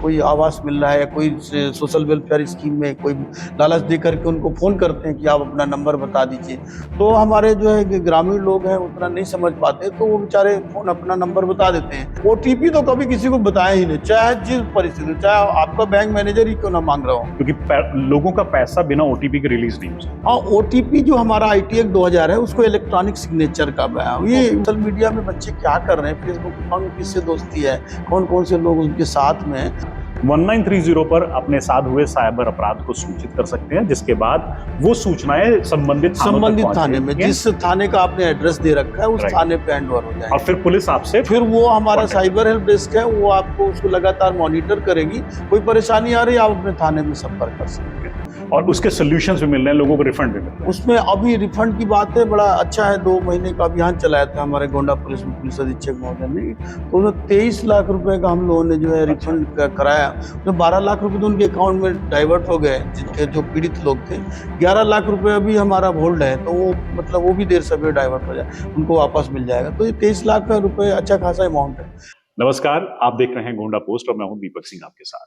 कोई आवास मिल रहा है या कोई सोशल वेलफेयर स्कीम में कोई लालच दे करके उनको फ़ोन करते हैं कि आप अपना नंबर बता दीजिए। तो हमारे जो है कि ग्रामीण लोग हैं उतना नहीं समझ पाते, तो वो बेचारे फ़ोन अपना नंबर बता देते हैं। ओटीपी तो कभी किसी को बताया ही नहीं, चाहे जिस परिस्थिति में, चाहे आपका बैंक मैनेजर ही क्यों ना माँग रहा हो। क्योंकि लोगों का पैसा बिना ओटीपी के रिलीज नहीं हो सकता। हाँ, ओटीपी जो हमारा आईटी एक्ट 2000 है उसको इलेक्ट्रॉनिक सिग्नेचर का ये सोशल मीडिया में बच्चे क्या कर रहे हैं, फेसबुक अकाउंट में किससे दोस्ती है, कौन-कौन से लोग उनके साथ में हैं। 1930 पर अपने साथ हुए साइबर अपराध को सूचित कर सकते हैं, जिसके बाद वो सूचनाएं संबंधित थाने में, जिस थाने का आपने एड्रेस दे रखा है उस थाने पे हैंड ओवर हो जाएगा। और फिर पुलिस आपसे फिर वो हमारा साइबर हेल्प डेस्क है, वो आपको उसको लगातार मॉनिटर करेगी। कोई परेशानी आ रही है, आप अपने थाने में संपर्क कर सकते हैं। और उसके सोल्यूशंस भी मिल रहे हैं, लोगों को रिफंड भी मिल रहा है। उसमें अभी रिफंड की बात है, बड़ा अच्छा है। 2 महीने का अभियान चलाया था हमारे गोंडा पुलिस में पुलिस अधीक्षक महोदय ने, तो उन्हें 23 लाख रुपए का हम लोगों ने जो है रिफंड कराया। तो 12 लाख रुपए तो उनके अकाउंट में डाइवर्ट हो गए, जिनके जो पीड़ित लोग थे। 11 लाख रुपए अभी हमारा होल्ड है, तो वो मतलब वो भी देर सवेर डाइवर्ट हो जाए, उनको वापस मिल जाएगा। तो ये 23 लाख रुपए अच्छा खासा अमाउंट है। नमस्कार, आप देख रहे हैं गोंडा पोस्ट और मैं हूं दीपक सिंह आपके साथ।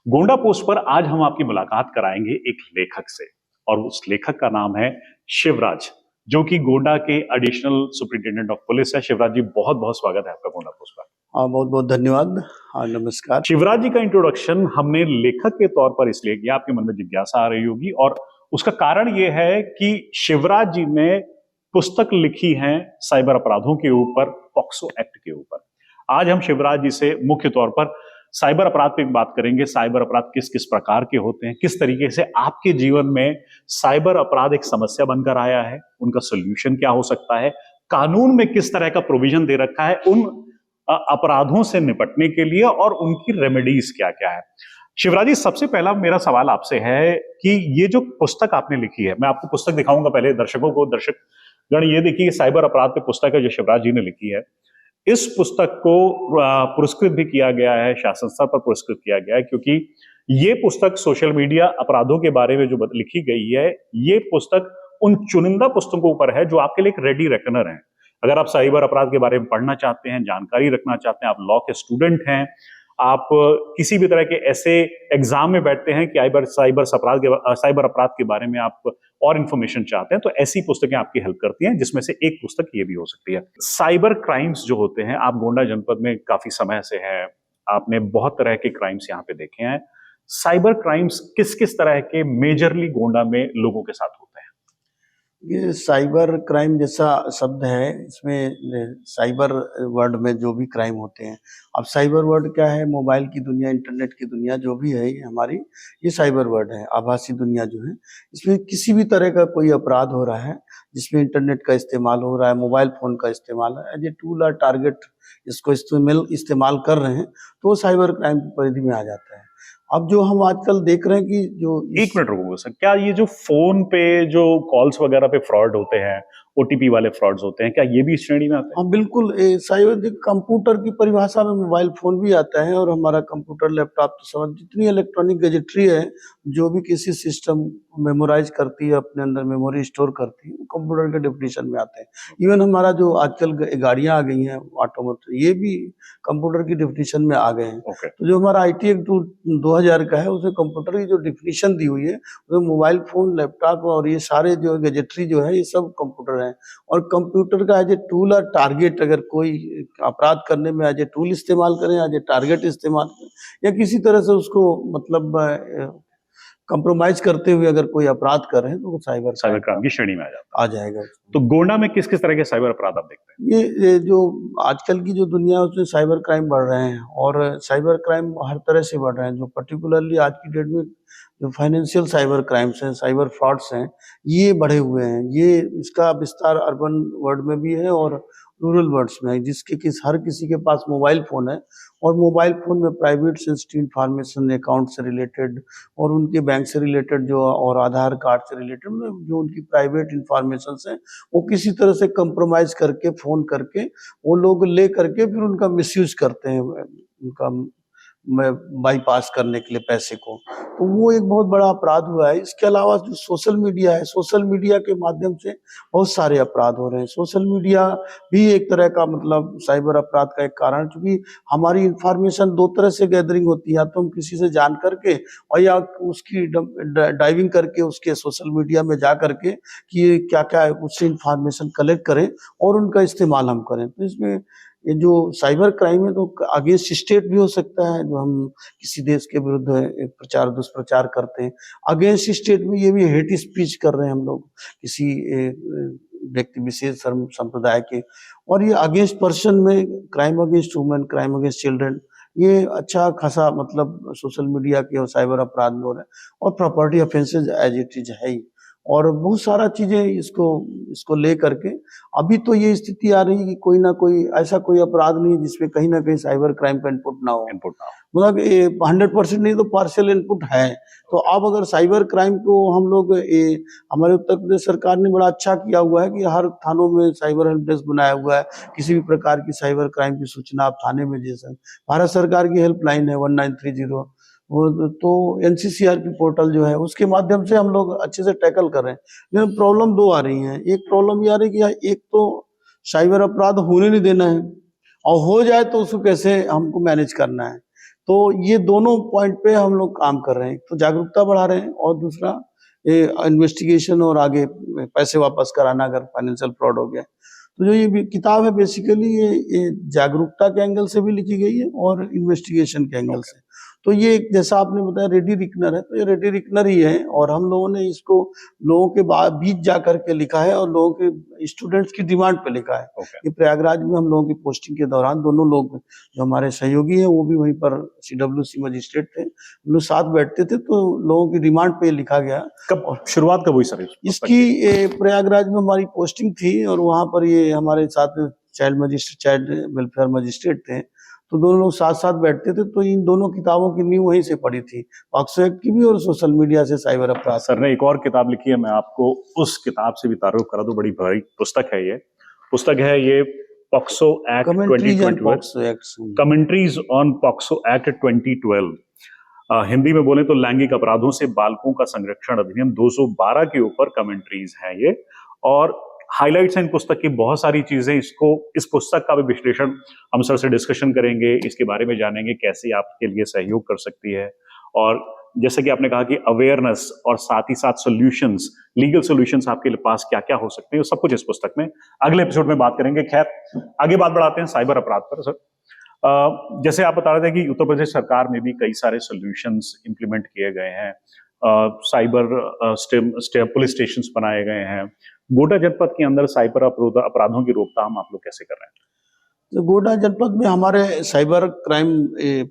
गोंडा पोस्ट पर आज हम आपकी मुलाकात कराएंगे एक लेखक से, और उस लेखक का नाम है शिवराज, जो कि गोंडा के एडिशनल सुपरिटेंडेंट ऑफ पुलिस है। शिवराज जी, बहुत बहुत स्वागत है आपका गोंडा पोस्ट पर। हाँ, बहुत बहुत धन्यवाद। हाँ, नमस्कार। शिवराज जी का इंट्रोडक्शन हमने लेखक के तौर पर इसलिए किया, आपके मन में जिज्ञासा आ रही होगी, और उसका कारण यह है कि शिवराज जी ने पुस्तक लिखी है साइबर अपराधों के ऊपर, पॉक्सो एक्ट के ऊपर। आज हम शिवराज जी से मुख्य तौर पर साइबर अपराध पे बात करेंगे। साइबर अपराध किस किस प्रकार के होते हैं, किस तरीके से आपके जीवन में साइबर अपराध एक समस्या बनकर आया है, उनका सोल्यूशन क्या हो सकता है, कानून में किस तरह का प्रोविजन दे रखा है उन अपराधों से निपटने के लिए, और उनकी रेमेडीज क्या क्या है। शिवराज जी, सबसे पहला मेरा सवाल आपसे है कि ये जो पुस्तक आपने लिखी है, मैं आपको पुस्तक दिखाऊंगा पहले दर्शकों को। दर्शक गण, ये देखिए साइबर अपराध पे पुस्तक है जो शिवराज जी ने लिखी है। इस पुस्तक को पुरस्कृत भी किया गया है, शासन स्तर पर पुरस्कृत किया गया है, क्योंकि ये पुस्तक सोशल मीडिया अपराधों के बारे में जो लिखी गई है, ये पुस्तक उन चुनिंदा पुस्तकों पर है जो आपके लिए एक रेडी रेकनर है। अगर आप साइबर अपराध के बारे में पढ़ना चाहते हैं, जानकारी रखना चाहते हैं, आप लॉ के स्टूडेंट हैं, आप किसी भी तरह के ऐसे एग्जाम में बैठते हैं कि साइबर अपराध के बारे में आप और इंफॉर्मेशन चाहते हैं, तो ऐसी पुस्तकें आपकी हेल्प करती हैं, जिसमें से एक पुस्तक ये भी हो सकती है। साइबर क्राइम्स जो होते हैं, आप गोंडा जनपद में काफी समय से हैं, आपने बहुत तरह के क्राइम्स यहाँ पे देखे हैं। साइबर क्राइम्स किस किस तरह के मेजरली गोंडा में लोगों के साथ होते हैं? ये साइबर क्राइम जैसा शब्द है, इसमें साइबर वर्ल्ड में जो भी क्राइम होते हैं, अब साइबर वर्ल्ड क्या है, मोबाइल की दुनिया, इंटरनेट की दुनिया जो भी है ये हमारी, ये साइबर वर्ल्ड है, आभासी दुनिया जो है। इसमें किसी भी तरह का कोई अपराध हो रहा है जिसमें इंटरनेट का इस्तेमाल हो रहा है, मोबाइल फ़ोन का इस्तेमाल है, एज ए टूल और टारगेट इसको इस्तेमाल कर रहे हैं, तो वो साइबर क्राइम की परिधि में आ जाता है। अब जो हम आजकल देख रहे हैं कि जो एक मिनट रुको सर, क्या ये जो फोन पे जो कॉल्स वगैरह पे फ्रॉड होते हैं, ओटीपी वाले फ्रॉड्स होते हैं, क्या ये भी इस श्रेणी में आते हैं? हाँ, बिल्कुल। साइबर कंप्यूटर की परिभाषा में मोबाइल फोन भी आता है, और हमारा कंप्यूटर, लैपटॉप, तो समझ जितनी इलेक्ट्रॉनिक गैजेटरी है, जो भी किसी सिस्टम मेमोराइज करती है, अपने अंदर मेमोरी स्टोर करती है, कंप्यूटर के डेफिनेशन में आते हैं। इवन हमारा जो आजकल गाड़ियां आ गई हैं ऑटोमोटिव, ये भी कंप्यूटर की डेफिनेशन में आ गए हैं। तो जो हमारा आईटी एक्ट 2000 का है, उसमें कंप्यूटर की जो डेफिनेशन दी हुई है, उसमें मोबाइल फोन, लैपटॉप और ये सारे जो गैजेटरी जो है, ये सब कंप्यूटर है। और कंप्यूटर का एज ए टूल और टारगेट, अगर कोई अपराध करने में एज ए टूल इस्तेमाल करें, एज ए टारगेट इस्तेमाल करें, या किसी तरह से उसको मतलब कंप्रोमाइज करते हुए अगर कोई अपराध कर रहे हैं, तो वो साइबर क्राइम की श्रेणी में आ जाएगा। तो गोंडा में किस किस तरह के साइबर अपराध आप देखते हैं? ये जो आजकल की जो दुनिया है, उसमें साइबर क्राइम बढ़ रहे हैं, और साइबर क्राइम हर तरह से बढ़ रहे हैं। जो पर्टिकुलरली आज की डेट में जो फाइनेंशियल साइबर क्राइम्स हैं, साइबर फ्रॉड्स हैं, ये बढ़े हुए हैं। ये इसका विस्तार अर्बन वर्ल्ड में भी है और रूरल वर्ल्ड्स में है, जिसके हर किसी के पास मोबाइल फ़ोन है, और मोबाइल फ़ोन में प्राइवेट सेंसिटिव इन्फॉर्मेशन, अकाउंट से रिलेटेड और उनके बैंक से रिलेटेड जो, और आधार कार्ड से रिलेटेड जो उनकी प्राइवेट इन्फॉर्मेशंस हैं, वो किसी तरह से कंप्रोमाइज़ करके, फ़ोन करके वो लोग ले करके फिर उनका मिसयूज़ करते हैं, उनका बाईपास करने के लिए पैसे को, तो वो एक बहुत बड़ा अपराध हुआ है। इसके अलावा जो सोशल मीडिया है, सोशल मीडिया के माध्यम से बहुत सारे अपराध हो रहे हैं। सोशल मीडिया भी एक तरह का मतलब साइबर अपराध का एक कारण, क्योंकि हमारी इंफॉर्मेशन दो तरह से गैदरिंग होती है, या तो हम किसी से जान करके और या उसकी डाइविंग करके उसके सोशल मीडिया में जा करके कि क्या क्या है उससे इंफॉर्मेशन कलेक्ट करें और उनका इस्तेमाल हम करें। तो इसमें ये जो साइबर क्राइम है तो अगेंस्ट स्टेट भी हो सकता है, जो हम किसी देश के विरुद्ध प्रचार दुष्प्रचार करते हैं। अगेंस्ट स्टेट में ये भी हेट स्पीच कर रहे हैं हम लोग किसी व्यक्ति विशेष संप्रदाय के, और ये अगेंस्ट पर्सन में crime against women, crime against children, ये अच्छा खासा मतलब सोशल मीडिया के और साइबर अपराध में हो रहा है। और property offences as it is है ही, और बहुत सारा चीजें इसको ले करके अभी तो ये स्थिति आ रही है कि कोई ना कोई ऐसा कोई अपराध नहीं है जिसमें कहीं ना कहीं साइबर क्राइम का इनपुट ना हो। मतलब 100% नहीं तो पार्शियल इनपुट है। तो अब अगर साइबर क्राइम को हम लोग हमारे उत्तर प्रदेश सरकार ने बड़ा अच्छा किया हुआ है कि हर थानों में साइबर हेल्प डेस्क बनाया हुआ है। किसी भी प्रकार की साइबर क्राइम की सूचना आप थाने में दे सकते। भारत सरकार की हेल्पलाइन है 1930, वो तो एनसीसीआरपी पोर्टल जो है उसके माध्यम से हम लोग अच्छे से टैकल कर रहे हैं। लेकिन प्रॉब्लम दो आ रही हैं। एक प्रॉब्लम ये आ रही है कि एक तो साइबर अपराध होने नहीं देना है, और हो जाए तो उसको कैसे हमको मैनेज करना है। तो ये दोनों पॉइंट पे हम लोग काम कर रहे हैं। तो जागरूकता बढ़ा रहे हैं, और दूसरा इन्वेस्टिगेशन और आगे पैसे वापस कराना अगर फाइनेंशियल फ्रॉड हो गया। तो जो ये किताब है बेसिकली ये जागरूकता के एंगल से भी लिखी गई है और इन्वेस्टिगेशन के एंगल से। तो ये जैसा आपने बताया रेडी रिकनर है, तो ये रेडी रिकनर ही है, और हम लोगों ने इसको लोगों के बीच जा करके लिखा है और लोगों के स्टूडेंट्स की डिमांड पे लिखा है। ये प्रयागराज में हम लोगों की पोस्टिंग के दौरान दोनों लोग जो हमारे सहयोगी हैं वो भी वहीं पर CWC मजिस्ट्रेट थे, हम लोग साथ बैठते थे, तो लोगों की डिमांड पे लिखा गया। शुरुआत कब हुई सर इसकी? प्रयागराज में हमारी पोस्टिंग थी, और वहां पर ये हमारे साथ चाइल्ड वेलफेयर मजिस्ट्रेट थे, तो दोनों लोग साथ साथ बैठते थे। तो इन दोनों किताबों की नींव वहीं से पड़ी थी, पॉक्सो एक्ट की भी और सोशल मीडिया से साइबर अपराध। सर ने एक और किताब लिखी है, मैं आपको उस किताब से भी तारुफ करा दूं। बड़ी भारी पुस्तक है ये। पुस्तक है ये POCSO act 2012, commentaries on POCSO act 2012। Hindi में बोले तो लैंगिक अपराधों से बालकों का संरक्षण अधिनियम 212 के ऊपर कमेंट्रीज हैं ये, और हाइलाइट्स हैं इन पुस्तक की बहुत सारी चीजें। इस पुस्तक का भी विश्लेषण हम सर से डिस्कशन करेंगे, इसके बारे में जानेंगे कैसे आपके लिए सहयोग कर सकती है, और जैसे कि आपने कहा कि अवेयरनेस और साथ ही साथ सॉल्यूशंस, लीगल सॉल्यूशंस आपके पास क्या क्या हो सकते हैं, सब कुछ इस पुस्तक में अगले एपिसोड में बात करेंगे। खैर आगे बात बढ़ाते हैं साइबर अपराध पर। सर जैसे आप बता रहे थे कि उत्तर प्रदेश सरकार में भी कई सारे सॉल्यूशंस इंप्लीमेंट किए गए हैं, साइबर पुलिस स्टेशंस बनाए गए हैं। गोड्डा जनपद के अंदर साइबर अपराधों की रोकथाम आप लोग कैसे कर रहे हैं? तो गोड्डा जनपद में हमारे साइबर क्राइम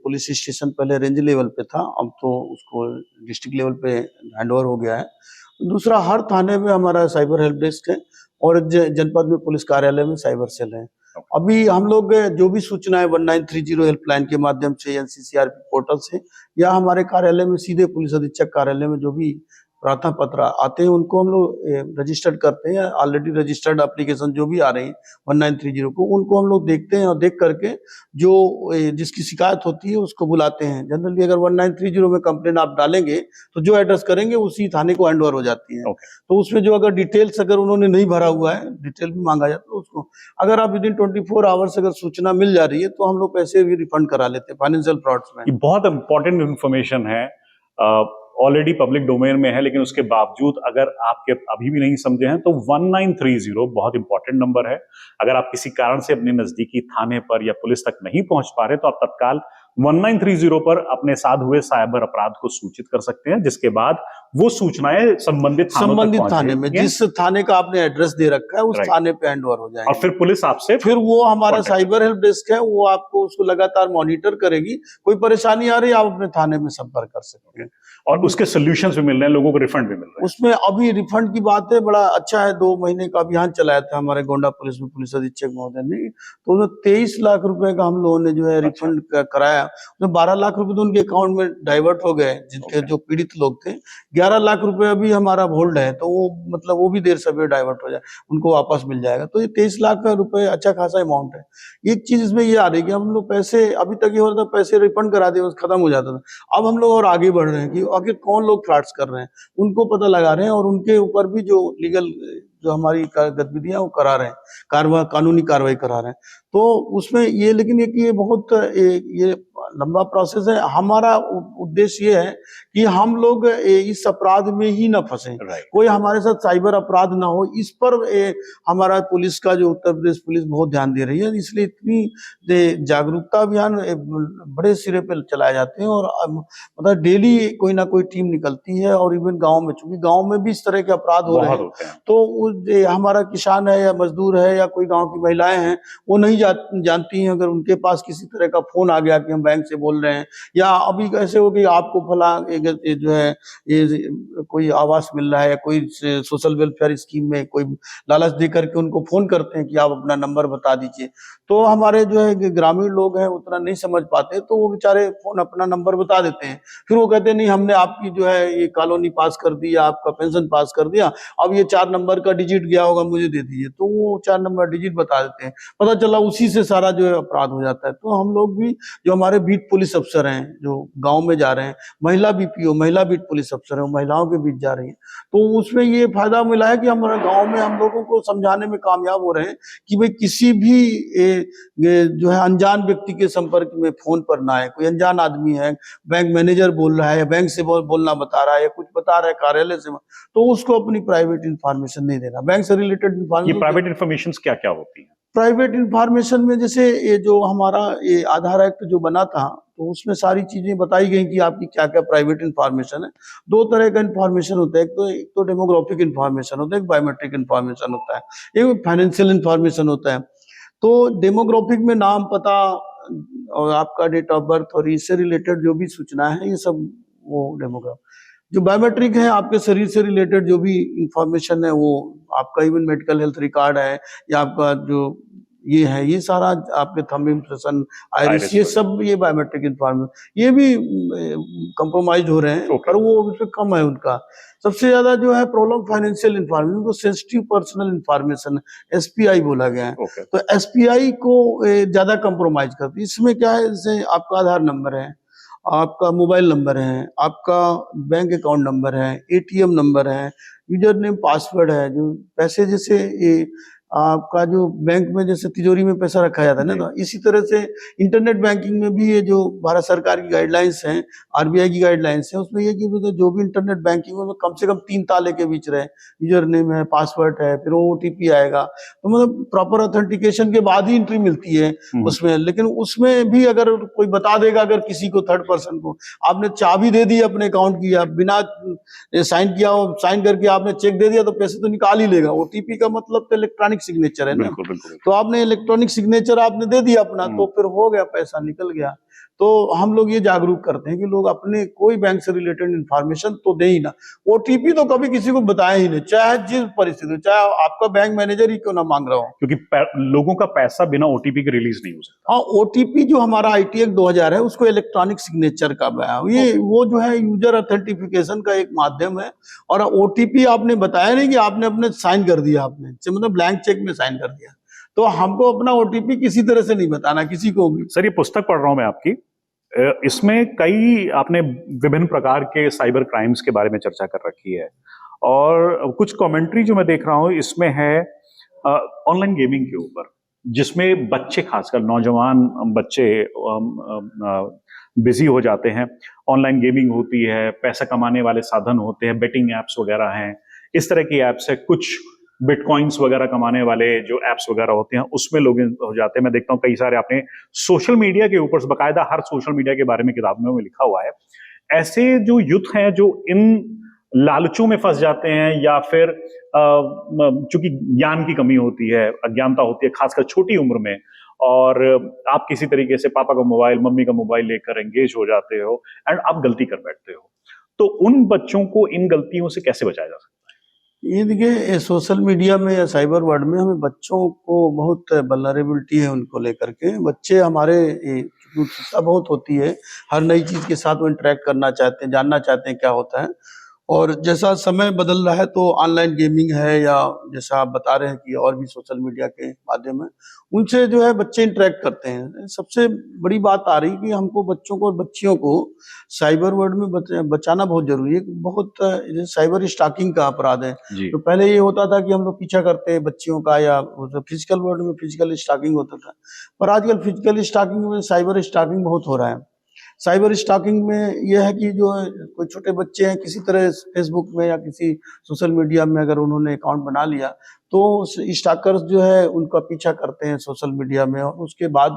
पुलिस स्टेशन पहले रेंज लेवल पे था, अब तो उसको डिस्ट्रिक्ट लेवल पे हैंडओवर हो गया है। दूसरा, हर थाने में हमारा साइबर हेल्प डेस्क है, और जनपद में पुलिस कार्यालय में साइबर सेल है। अभी हम लोग जो भी सूचनाएं 1930 हेल्पलाइन के माध्यम से, NCCRP पोर्टल से, या हमारे कार्यालय में सीधे पुलिस अधीक्षक कार्यालय में जो भी प्रार्थना पत्र आते हैं उनको हम लोग रजिस्टर्ड करते हैं। ऑलरेडी रजिस्टर्ड एप्लीकेशन जो भी आ रही है 1930 को, उनको हम लोग देखते हैं, और देख करके जो जिसकी शिकायत होती है उसको बुलाते हैं। जनरली अगर 1930 में कंप्लेन आप डालेंगे तो जो एड्रेस करेंगे उसी थाने को हैंडओवर हो जाती है। तो उसमें जो अगर डिटेल्स अगर उन्होंने नहीं भरा हुआ है, डिटेल भी मांगा जाता है उसको, अगर आप विदिन 24 आवर्स अगर सूचना मिल जा रही है तो हम लोग पैसे भी रिफंड करा लेते हैं फाइनेंशियल फ्रॉड्स में। ये बहुत इंपॉर्टेंट इन्फॉर्मेशन है, ऑलरेडी पब्लिक डोमेन में है, लेकिन उसके बावजूद अगर आपके अभी भी नहीं समझे हैं तो 1930 बहुत इंपॉर्टेंट नंबर है। अगर आप किसी कारण से अपने नजदीकी थाने पर या पुलिस तक नहीं पहुंच पा रहे तो आप तत्काल 1930 पर अपने साथ हुए साइबर अपराध को सूचित कर सकते हैं, जिसके बाद वो सूचनाएं संबंधित थाने में, जिस थाने का आपने एड्रेस दे रखा है उस थाने पे हैंडओवर हो जाएगा, और फिर पुलिस आपसे, फिर वो हमारा साइबर हेल्प डेस्क है, वो आपको उसको लगातार मॉनिटर करेगी। कोई परेशानी आ रही है आप अपने थाने में संपर्क कर सकते हैं, और उसके सोल्यूशंस भी मिल रहे हैं, लोगों को रिफंड भी मिल रहा है। उसमें अभी रिफंड की बात है, बड़ा अच्छा है। 2 महीने का अभियान चलाया था हमारे गोंडा पुलिस में पुलिस अधीक्षक महोदय ने, तो 23 लाख रुपए का हम लोगों ने जो है रिफंड कराया। 12 लाख रुपए तो उनके अकाउंट में डाइवर्ट हो गए, जिनके जो पीड़ित लोग थे। 11 लाख रुपए अभी हमारा होल्ड है, तो वो मतलब वो भी देर सवेर डाइवर्ट हो जाए, उनको वापस मिल जाएगा। तो ये 23 लाख रुपए अच्छा खासा अमाउंट है। एक चीज इसमें ये आ रही है कि हम लोग पैसे, अभी तक ये हो रहा था पैसे रिफंड करा दे बस खत्म हो जाता था। अब हम लोग और आगे बढ़ रहे हैं कि आखिर कौन लोग फ्रॉड्स कर रहे हैं, उनको पता लगा रहे हैं और उनके ऊपर भी जो लीगल जो हमारी गतिविधियां वो करा रहे हैं, कानूनी कार्रवाई करा रहे हैं। तो उसमें ये, लेकिन एक ये बहुत ये लंबा प्रोसेस है। हमारा उद्देश्य ये है कि हम लोग इस अपराध में ही ना फंसे, कोई हमारे साथ साइबर अपराध ना हो, इस पर हमारा पुलिस का जो उत्तर प्रदेश पुलिस बहुत ध्यान दे रही है। इसलिए इतनी जागरूकता अभियान बड़े सिरे पे चलाए जाते हैं और मतलब डेली कोई ना कोई टीम निकलती है। और इवन गांव में, चूंकि गांव में भी इस तरह के अपराध हो रहे हैं, तो हमारा किसान है या मजदूर है या कोई गांव की महिलाएं हैं, वो नहीं जानती हैं। अगर उनके पास किसी तरह का फोन आ गया कि हम बैंक से बोल रहे हैं, या अभी कैसे हो कि आपको फला जो है ये कोई आवास मिल रहा है या कोई सोशल वेलफेयर स्कीम में कोई लालच दे करके उनको फोन करते हैं कि आप अपना नंबर बता दीजिए। तो हमारे जो है ग्रामीण लोग हैं उतना नहीं समझ पाते, तो वो बेचारे फोन अपना नंबर बता देते हैं। फिर वो कहते हैं नहीं, हमने आपकी जो है ये कॉलोनी पास कर दी या आपका पेंशन पास कर दिया, अब ये 4 नंबर का डिजिट गया होगा, मुझे दे दीजिए। तो वो 4 नंबर डिजिट बता देते हैं, पता चला उसी से सारा जो है अपराध हो जाता है। तो हम लोग भी, जो हमारे बीट पुलिस अफसर हैं जो गांव में जा रहे हैं, महिला बीपीओ, महिला बीट पुलिस अफसर है, महिलाओं के बीच जा रही है, तो उसमें ये फायदा मिला है कि हमारे गांव में हम लोगों को समझाने में कामयाब हो रहे हैं कि भाई किसी भी जो है अनजान व्यक्ति के संपर्क में फोन पर ना आए। कोई अनजान आदमी है, बैंक मैनेजर बोल रहा है, बैंक से बोलना बता रहा है या कुछ बता रहा है कार्यालय से, तो उसको अपनी प्राइवेट इंफॉर्मेशन नहीं देना। बैंक से रिलेटेड ये प्राइवेट इंफॉर्मेशन क्या क्या होती है? प्राइवेट इंफॉर्मेशन में जैसे ये जो हमारा ये आधार एक्ट जो बना था, तो उसमें सारी चीजें बताई गई कि आपकी क्या क्या प्राइवेट इंफॉर्मेशन है। 2 तरह का इंफॉर्मेशन होता है, एक तो डेमोग्राफिक इंफॉर्मेशन होता है, एक बायोमेट्रिक इंफॉर्मेशन होता है, एक फाइनेंशियल इंफॉर्मेशन होता है। तो डेमोग्राफिक में नाम, पता और आपका डेट ऑफ बर्थ और इससे रिलेटेड जो भी सूचना है, ये सब वो डेमोग्राफ। जो बायोमेट्रिक है, आपके शरीर से रिलेटेड जो भी इंफॉर्मेशन है, वो आपका इवन मेडिकल हेल्थ रिकॉर्ड है या आपका जो ये है, ये सारा आपके थंब इम्प्रेशन, आइरिस, ये सब ये बायोमेट्रिक इंफॉर्मेशन, ये भी कंप्रोमाइज हो रहे हैं, पर वो उसमें कम है उनका। सबसे ज्यादा जो है प्रॉब्लम फाइनेंशियल इंफॉर्मेशन, तो सेंसिटिव पर्सनल इंफॉर्मेशन एसपीआई बोला गया है। तो एसपीआई को ज्यादा कंप्रोमाइज करती है। इसमें क्या है, जैसे आपका आधार नंबर है, आपका मोबाइल नंबर है, आपका बैंक अकाउंट नंबर है, एटीएम नंबर है, यूजर नेम पासवर्ड है, जो पैसे जैसे ये आपका जो बैंक में जैसे तिजोरी में पैसा रखा जाता है ना, तो इसी तरह से इंटरनेट बैंकिंग में भी ये जो भारत सरकार की गाइडलाइंस हैं, आरबीआई की गाइडलाइंस हैं, उसमें ये कि जो भी इंटरनेट बैंकिंग में कम से कम 3 ताले के बीच रहे, यूजर नेम है, पासवर्ड है, फिर ओटीपी आएगा, तो मतलब प्रॉपर ऑथेंटिकेशन के बाद ही एंट्री मिलती है उसमें। लेकिन उसमें भी अगर कोई बता देगा, अगर किसी को थर्ड पर्सन को आपने चाबी दे दी अपने अकाउंट की, आप बिना साइन किया हो, साइन करके आपने चेक दे दिया, तो पैसे तो निकाल ही लेगा। ओटीपी का मतलब तो इलेक्ट्रॉनिक सिग्नेचर है ना, तो आपने इलेक्ट्रॉनिक सिग्नेचर आपने दे दिया अपना, तो फिर हो गया, पैसा निकल गया। तो हम लोग ये जागरूक करते हैं कि लोग अपने कोई बैंक से रिलेटेड इंफॉर्मेशन तो दे ही ना। ओटीपी तो कभी किसी को बताया ही नहीं, चाहे जिस परिस्थिति, चाहे आपका बैंक मैनेजर ही क्यों ना मांग रहा हो, क्योंकि लोगों का पैसा बिना ओटीपी के रिलीज नहीं हो सकता। हाँ, ओटीपी जो हमारा आईटी एक्ट 2000 है, उसको इलेक्ट्रॉनिक सिग्नेचर का ये वो जो है यूजर ऑथेंटिफिकेशन का एक माध्यम है। और ओटीपी आपने बताया नहीं कि आपने अपने साइन कर दिया, आपने मतलब ब्लैंक चेक में साइन कर दिया, तो हमको अपना ओटीपी किसी तरह से नहीं बताना किसी को भी। सर, ये पुस्तक पढ़ रहा हूं मैं आपकी, इसमें कई आपने विभिन्न प्रकार के साइबर क्राइम्स के बारे में चर्चा कर रखी है, और कुछ कमेंट्री जो मैं देख रहा हूं इसमें है ऑनलाइन गेमिंग के ऊपर, जिसमें बच्चे, खासकर नौजवान बच्चे बिजी हो जाते हैं। ऑनलाइन गेमिंग होती है, पैसा कमाने वाले साधन होते हैं, बेटिंग एप्स वगैरह हैं, इस तरह की एप्स है, कुछ बिटकॉइंस वगैरह कमाने वाले जो एप्स वगैरह होते हैं उसमें लोग हो जाते हैं। मैं देखता हूँ कई सारे, आपने सोशल मीडिया के ऊपर बकायदा हर सोशल मीडिया के बारे में किताबों में लिखा हुआ है। ऐसे जो यूथ हैं जो इन लालचों में फंस जाते हैं, या फिर चूंकि ज्ञान की कमी होती है, अज्ञानता होती है, खासकर छोटी उम्र में, और आप किसी तरीके से पापा का मोबाइल, मम्मी का मोबाइल लेकर एंगेज हो जाते हो एंड आप गलती कर बैठते हो, तो उन बच्चों को इन गलतियों से कैसे बचाया जा सकता है? ये देखिए, सोशल मीडिया में या साइबर वर्ल्ड में हमें बच्चों को बहुत वल्नरेबिलिटी है उनको लेकर के। बच्चे हमारे उत्सुकता बहुत होती है, हर नई चीज के साथ वो इंटरेक्ट करना चाहते हैं, जानना चाहते हैं क्या होता है। और जैसा समय बदल रहा है तो ऑनलाइन गेमिंग है या जैसा आप बता रहे हैं कि और भी सोशल मीडिया के माध्यम है, उनसे जो है बच्चे इंटरेक्ट करते हैं। सबसे बड़ी बात आ रही कि हमको बच्चों को और बच्चियों को साइबर वर्ल्ड में बचाना बहुत ज़रूरी है। बहुत जैसे साइबर स्टॉकिंग का अपराध है। जी। तो पहले ये होता था कि हम लोग पीछा करते हैं बच्चियों का या फिजिकल वर्ल्ड में फिजिकल स्टॉकिंग होता था। पर आजकल फिजिकल स्टॉकिंग में साइबर स्टॉकिंग बहुत हो रहा है। साइबर स्टॉकिंग में यह है कि जो है कोई छोटे बच्चे हैं किसी तरह फेसबुक में या किसी सोशल मीडिया में अगर उन्होंने अकाउंट बना लिया तो स्टॉकर्स जो है उनका पीछा करते हैं सोशल मीडिया में और उसके बाद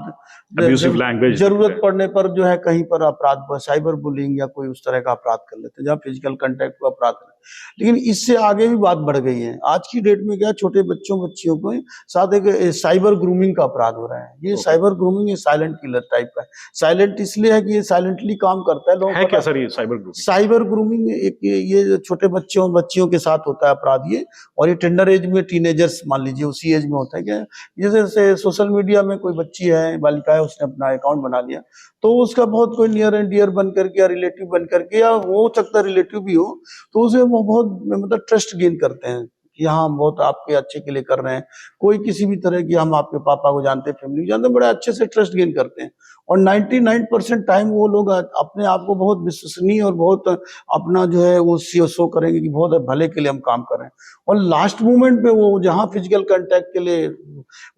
अब्यूसिव लैंग्वेज जरूरत पड़ने पर जो है कहीं पर अपराध साइबर बुलिंग या कोई उस तरह का अपराध कर लेते हैं जहाँ फिजिकल कांटेक्ट को अपराध कर। लेकिन इससे आगे भी बात बढ़ गई है। आज की डेट में क्या छोटे बच्चों बच्चियों को साथ एक साइबर ग्रूमिंग का अपराध हो रहा है। ये cyber grooming silent killer type का है। साइलेंट इसलिए है कि ये साइलेंटली काम करता है। है क्या सर ये साइबर ग्रुपिंग? साइबर ग्रूमिंग एक ये छोटे बच्चों बच्चियों के साथ होता है अपराध ये, और ये टेंडर एज में टीनेजर्स मान लीजिए उसी एज में होता है। क्या जैसे सोशल मीडिया में कोई बच्ची है बालिका है उसने अपना अकाउंट बना लिया तो उसका बहुत कोई नियर एंड डियर बन करके या रिलेटिव बन करके या हो सकता है रिलेटिव भी हो तो उसे वो बहुत मतलब ट्रस्ट गेन करते हैं कि हाँ हम बहुत आपके अच्छे के लिए कर रहे हैं। कोई किसी भी तरह की हम आपके पापा को जानते हैं फैमिली को जानते हैं, बड़े अच्छे से ट्रस्ट गेन करते हैं और 99% टाइम वो लोग अपने आप को बहुत विश्वसनीय और बहुत अपना जो है वो शो करेंगे कि बहुत भले के लिए हम काम कर रहे हैं और लास्ट मोमेंट पे वो जहाँ फिजिकल कांटेक्ट के लिए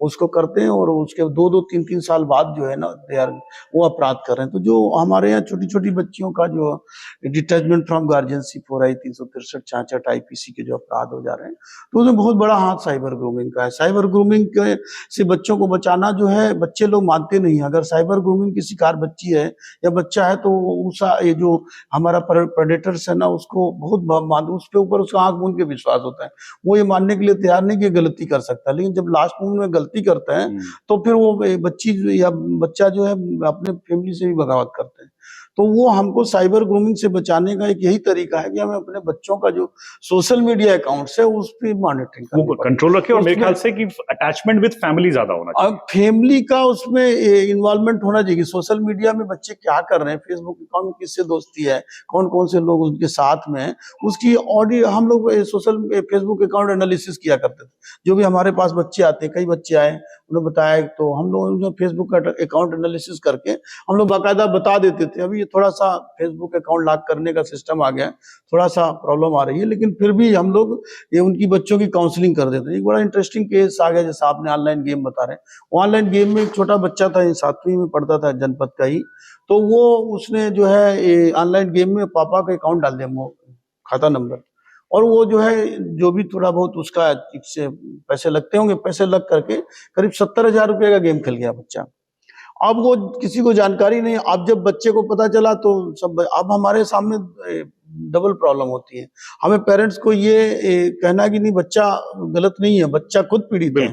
उसको करते हैं और उसके 2-2 3-3 साल बाद जो है ना यार वो अपराध कर रहे हैं। तो जो हमारे यहाँ छोटी छोटी बच्चियों का जो डिटैचमेंट फ्रॉम गार्जियनशिप हो रहा है 363-66 आईपीसी के जो अपराध हो जा रहे हैं तो उसमें बहुत बड़ा हाथ साइबर ग्रूमिंग का है। साइबर ग्रूमिंग के से बच्चों को बचाना जो है बच्चे लोग मानते नहीं। अगर साइबर ग्रूमिंग की शिकार बच्ची है या बच्चा है तो ये जो हमारा प्रेडेटर्स है ना उसको बहुत उसके ऊपर उसका आंख मूंद के विश्वास होता है। वो ये मानने के लिए तैयार नहीं कि गलती कर सकता है, लेकिन जब लास्ट मोमेंट में गलती करता है तो फिर वो बच्ची या बच्चा जो है अपने फैमिली से भी बगावत करते हैं। तो वो हमको साइबर ग्रूमिंग से बचाने का एक यही तरीका है कि हमें अपने बच्चों का जो सोशल मीडिया अकाउंट्स है उस पर मॉनिटरिंग वो कंट्रोल रखे और मेरे ख्याल से कि अटैचमेंट विद फैमिली ज्यादा होना चाहिए। अब फैमिली का उसमें इन्वॉल्वमेंट होना चाहिए। सोशल मीडिया में बच्चे क्या कर रहे हैं, फेसबुक अकाउंट में किससे दोस्ती है, कौन कौन से लोग उनके साथ में हैं, उसकी ऑडियो हम लोग सोशल फेसबुक अकाउंट एनालिसिस किया करते थे। जो भी हमारे पास बच्चे आते, कई बच्चे आए, उन्हें बताया तो हम लोग फेसबुक का अकाउंट एनालिसिस करके हम लोग बाकायदा बता देते थे। अभी ये थोड़ा सा फेसबुक अकाउंट लॉक करने का सिस्टम आ गया, थोड़ा सा प्रॉब्लम आ रही है, लेकिन फिर भी हम लोग ये उनकी बच्चों की काउंसलिंग कर देते हैं। एक बड़ा इंटरेस्टिंग केस आ गया जैसा आपने ऑनलाइन गेम बता रहे हैं। ऑनलाइन गेम में एक छोटा बच्चा था, 7वीं में पढ़ता था जनपद का ही, तो वो उसने जो है ऑनलाइन गेम में पापा का अकाउंट डाल दिया, खाता नंबर, और वो जो है जो भी थोड़ा बहुत उसका इससे पैसे लगते होंगे, पैसे लग करके करीब 70,000 रुपये का गेम खेल गया बच्चा। अब वो किसी को जानकारी नहीं। अब जब बच्चे को पता चला तो सब अब हमारे सामने डबल प्रॉब्लम होती है। हमें पेरेंट्स को ये कहना कि नहीं बच्चा गलत नहीं है, बच्चा खुद पीड़ित है,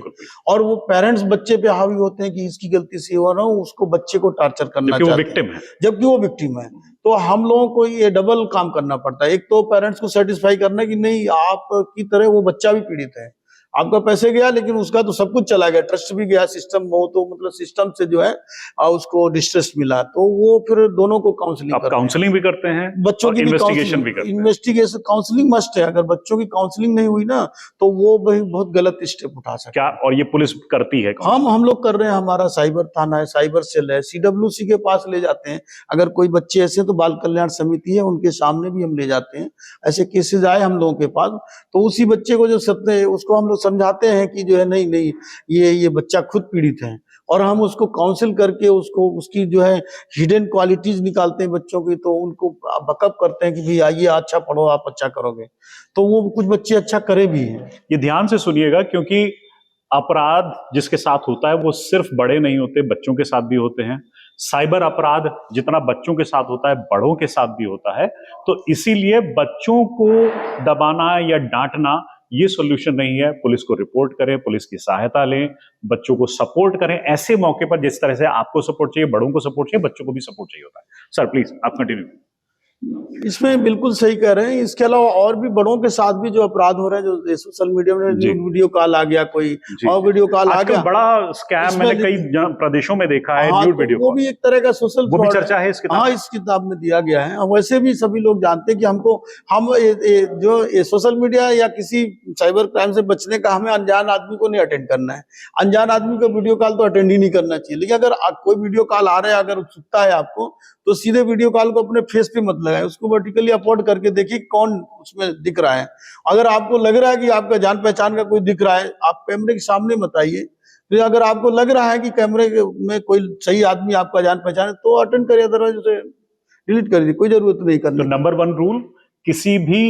और वो पेरेंट्स बच्चे पे हावी होते हैं कि इसकी गलती से हो रहा हूँ, उसको बच्चे को टार्चर करना चाहते हैं जबकि वो विक्टिम है। तो हम लोगों को ये डबल काम करना पड़ता है। एक तो पेरेंट्स को सेटिस्फाई करना कि नहीं आपकी तरह वो बच्चा भी पीड़ित है, आपका पैसे गया लेकिन उसका तो सब कुछ चला गया, ट्रस्ट भी गया, सिस्टम वो तो मतलब सिस्टम से जो है उसको डिस्ट्रेस मिला, तो वो फिर दोनों को काउंसलिंग भी करते हैं, बच्चों की इन्वेस्टिगेशन भी करते हैं। इन्वेस्टिगेशन काउंसलिंग मस्ट है। अगर बच्चों की काउंसलिंग नहीं हुई ना तो वो बहुत गलत स्टेप उठा सकते क्या, और ये पुलिस करती है? हम लोग कर रहे हैं। हमारा साइबर थाना है, साइबर सेल है, सीडब्ल्यूसी के पास ले जाते हैं। अगर कोई बच्चे ऐसे तो बाल कल्याण समिति है, उनके सामने भी हम ले जाते हैं। ऐसे केसेस आए हम लोगों के पास तो उसी बच्चे को जो सत्य है उसको हम लोग समझाते हैं कि जो है नहीं ये बच्चा खुद पीड़ित है, और हम उसको काउंसिल करके उसको उसकी जो है हिडन क्वालिटीज निकालते हैं बच्चों की, तो उनको बकअप करते हैं कि भाई आइए अच्छा पढ़ो, आप अच्छा करोगे, तो वो कुछ बच्चे अच्छा करे भी हैं। ये ध्यान से सुनिएगा क्योंकि अपराध जिसके साथ होता है वो सिर्फ बड़े नहीं होते, बच्चों के साथ भी होते हैं। साइबर अपराध जितना बच्चों के साथ होता है बड़ों के साथ भी होता है। तो इसीलिए बच्चों को दबाना या डांटना ये सॉल्यूशन नहीं है। पुलिस को रिपोर्ट करें, पुलिस की सहायता लें, बच्चों को सपोर्ट करें। ऐसे मौके पर जिस तरह से आपको सपोर्ट चाहिए, बड़ों को सपोर्ट चाहिए, बच्चों को भी सपोर्ट चाहिए होता है। सर प्लीज आप कंटिन्यू। इसमें बिल्कुल सही कह रहे हैं। इसके अलावा और भी बड़ों के साथ भी जो अपराध हो रहे हैं, जो सोशल मीडिया में जी। वीडियो कॉल आ गया, कोई जी और वीडियो कॉल आ आजकल गया, बड़ा स्कैम मैंने कई प्रदेशों में देखा है, हाँ, न्यूड तो वीडियो वो कॉल, भी एक तरह का सोशल वो भी फ्रॉड चर्चा है इस किताब हाँ, में? इस किताब में दिया गया है। वैसे भी सभी लोग जानते हैं कि हमको हम जो सोशल मीडिया या किसी साइबर क्राइम से बचने का हमें अनजान आदमी को नहीं अटेंड करना है। अनजान आदमी का वीडियो कॉल तो अटेंड ही नहीं करना चाहिए। लेकिन अगर कोई वीडियो कॉल आ रहा है, अगर उत्सुकता है आपको, तो सीधे वीडियो कॉल को अपने फेस पे मत लगाए, उसको वर्टिकली अपलोड करके देखिए कौन उसमें दिख रहा है। अगर आपको लग रहा है कि आपका जान पहचान का कोई दिख रहा है, आप कैमरे के सामने मत आइए। फिर अगर आपको लग रहा है कि कैमरे में कोई सही आदमी आपका जान पहचान है, तो अटेंड करिए, अदरवाइज उसे डिलीट कर दीजिए, कोई जरूरत नहीं करने तो की। नंबर 1 रूल, किसी भी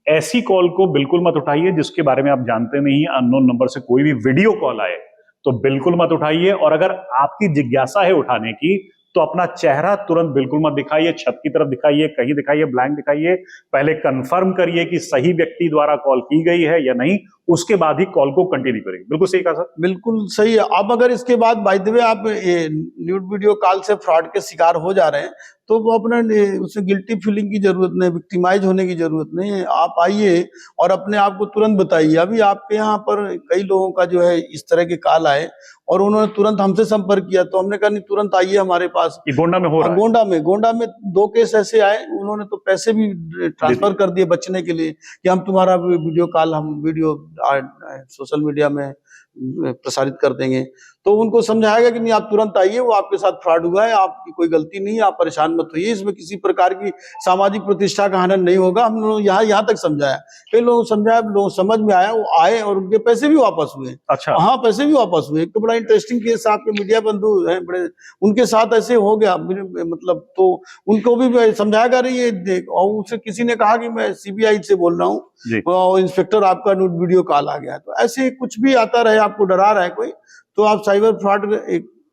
ऐसी कॉल को बिल्कुल मत उठाइए जिसके बारे में आप जानते नहीं, अननोन नंबर से कोई भी वीडियो कॉल आए तो बिल्कुल मत उठाइए। और अगर आपकी जिज्ञासा है उठाने की, तो अपना चेहरा तुरंत बिल्कुल मत दिखाइए, छत की तरफ दिखाइए, कहीं दिखाइए, ब्लैंक दिखाइए। पहले कंफर्म करिए कि सही व्यक्ति द्वारा कॉल की गई है या नहीं, उसके बाद ही कॉल को कंटिन्यू करिए। बिल्कुल सही कहा सर। बिल्कुल सही है। अब अगर इसके बाद बाय द वे आप न्यूड वीडियो कॉल से फ्रॉड के शिकार हो जा रहे हैं, तो वो अपना उसमें गिल्टी फीलिंग की जरूरत नहीं, विक्टिमाइज होने की जरूरत नहीं है। आप आइए और अपने आप को तुरंत बताइए। अभी आपके यहाँ पर कई लोगों का जो है इस तरह के कॉल आए और उन्होंने तुरंत हमसे संपर्क किया, तो हमने कहा नहीं, तुरंत आइए हमारे पास। ये गोंडा में हो रहा है। गोंडा में 2 केस ऐसे आए, उन्होंने तो पैसे भी ट्रांसफर कर दिए बचने के लिए, कि हम तुम्हारा वीडियो कॉल, हम वीडियो सोशल मीडिया में प्रसारित कर देंगे। तो उनको समझाया गया कि नहीं, आप तुरंत आइए, वो आपके साथ फ्रॉड हुआ है, आपकी कोई गलती नहीं है, आप परेशान मत होइए, इसमें किसी प्रकार की सामाजिक प्रतिष्ठा का हनन नहीं होगा। हम लोग यहाँ तक समझाया, कई लोगों को समझाया, लोगों समझ में आया, वो आए और उनके पैसे भी वापस हुए। अच्छा। हाँ, पैसे भी वापस हुए। एक तो बड़ा इंटरेस्टिंग केस, आपके मीडिया बंधु हैं बड़े, उनके साथ ऐसे हो गया, मतलब तो उनको भी समझाया जा रही है। और उसे किसी ने कहा कि मैं सीबीआई से बोल रहा हूँ, इंस्पेक्टर आपका न्यूड वीडियो कॉल आ गया। तो ऐसे कुछ भी आता रहे, आपको डरा रहा है कोई, तो आप साइबर फ्रॉड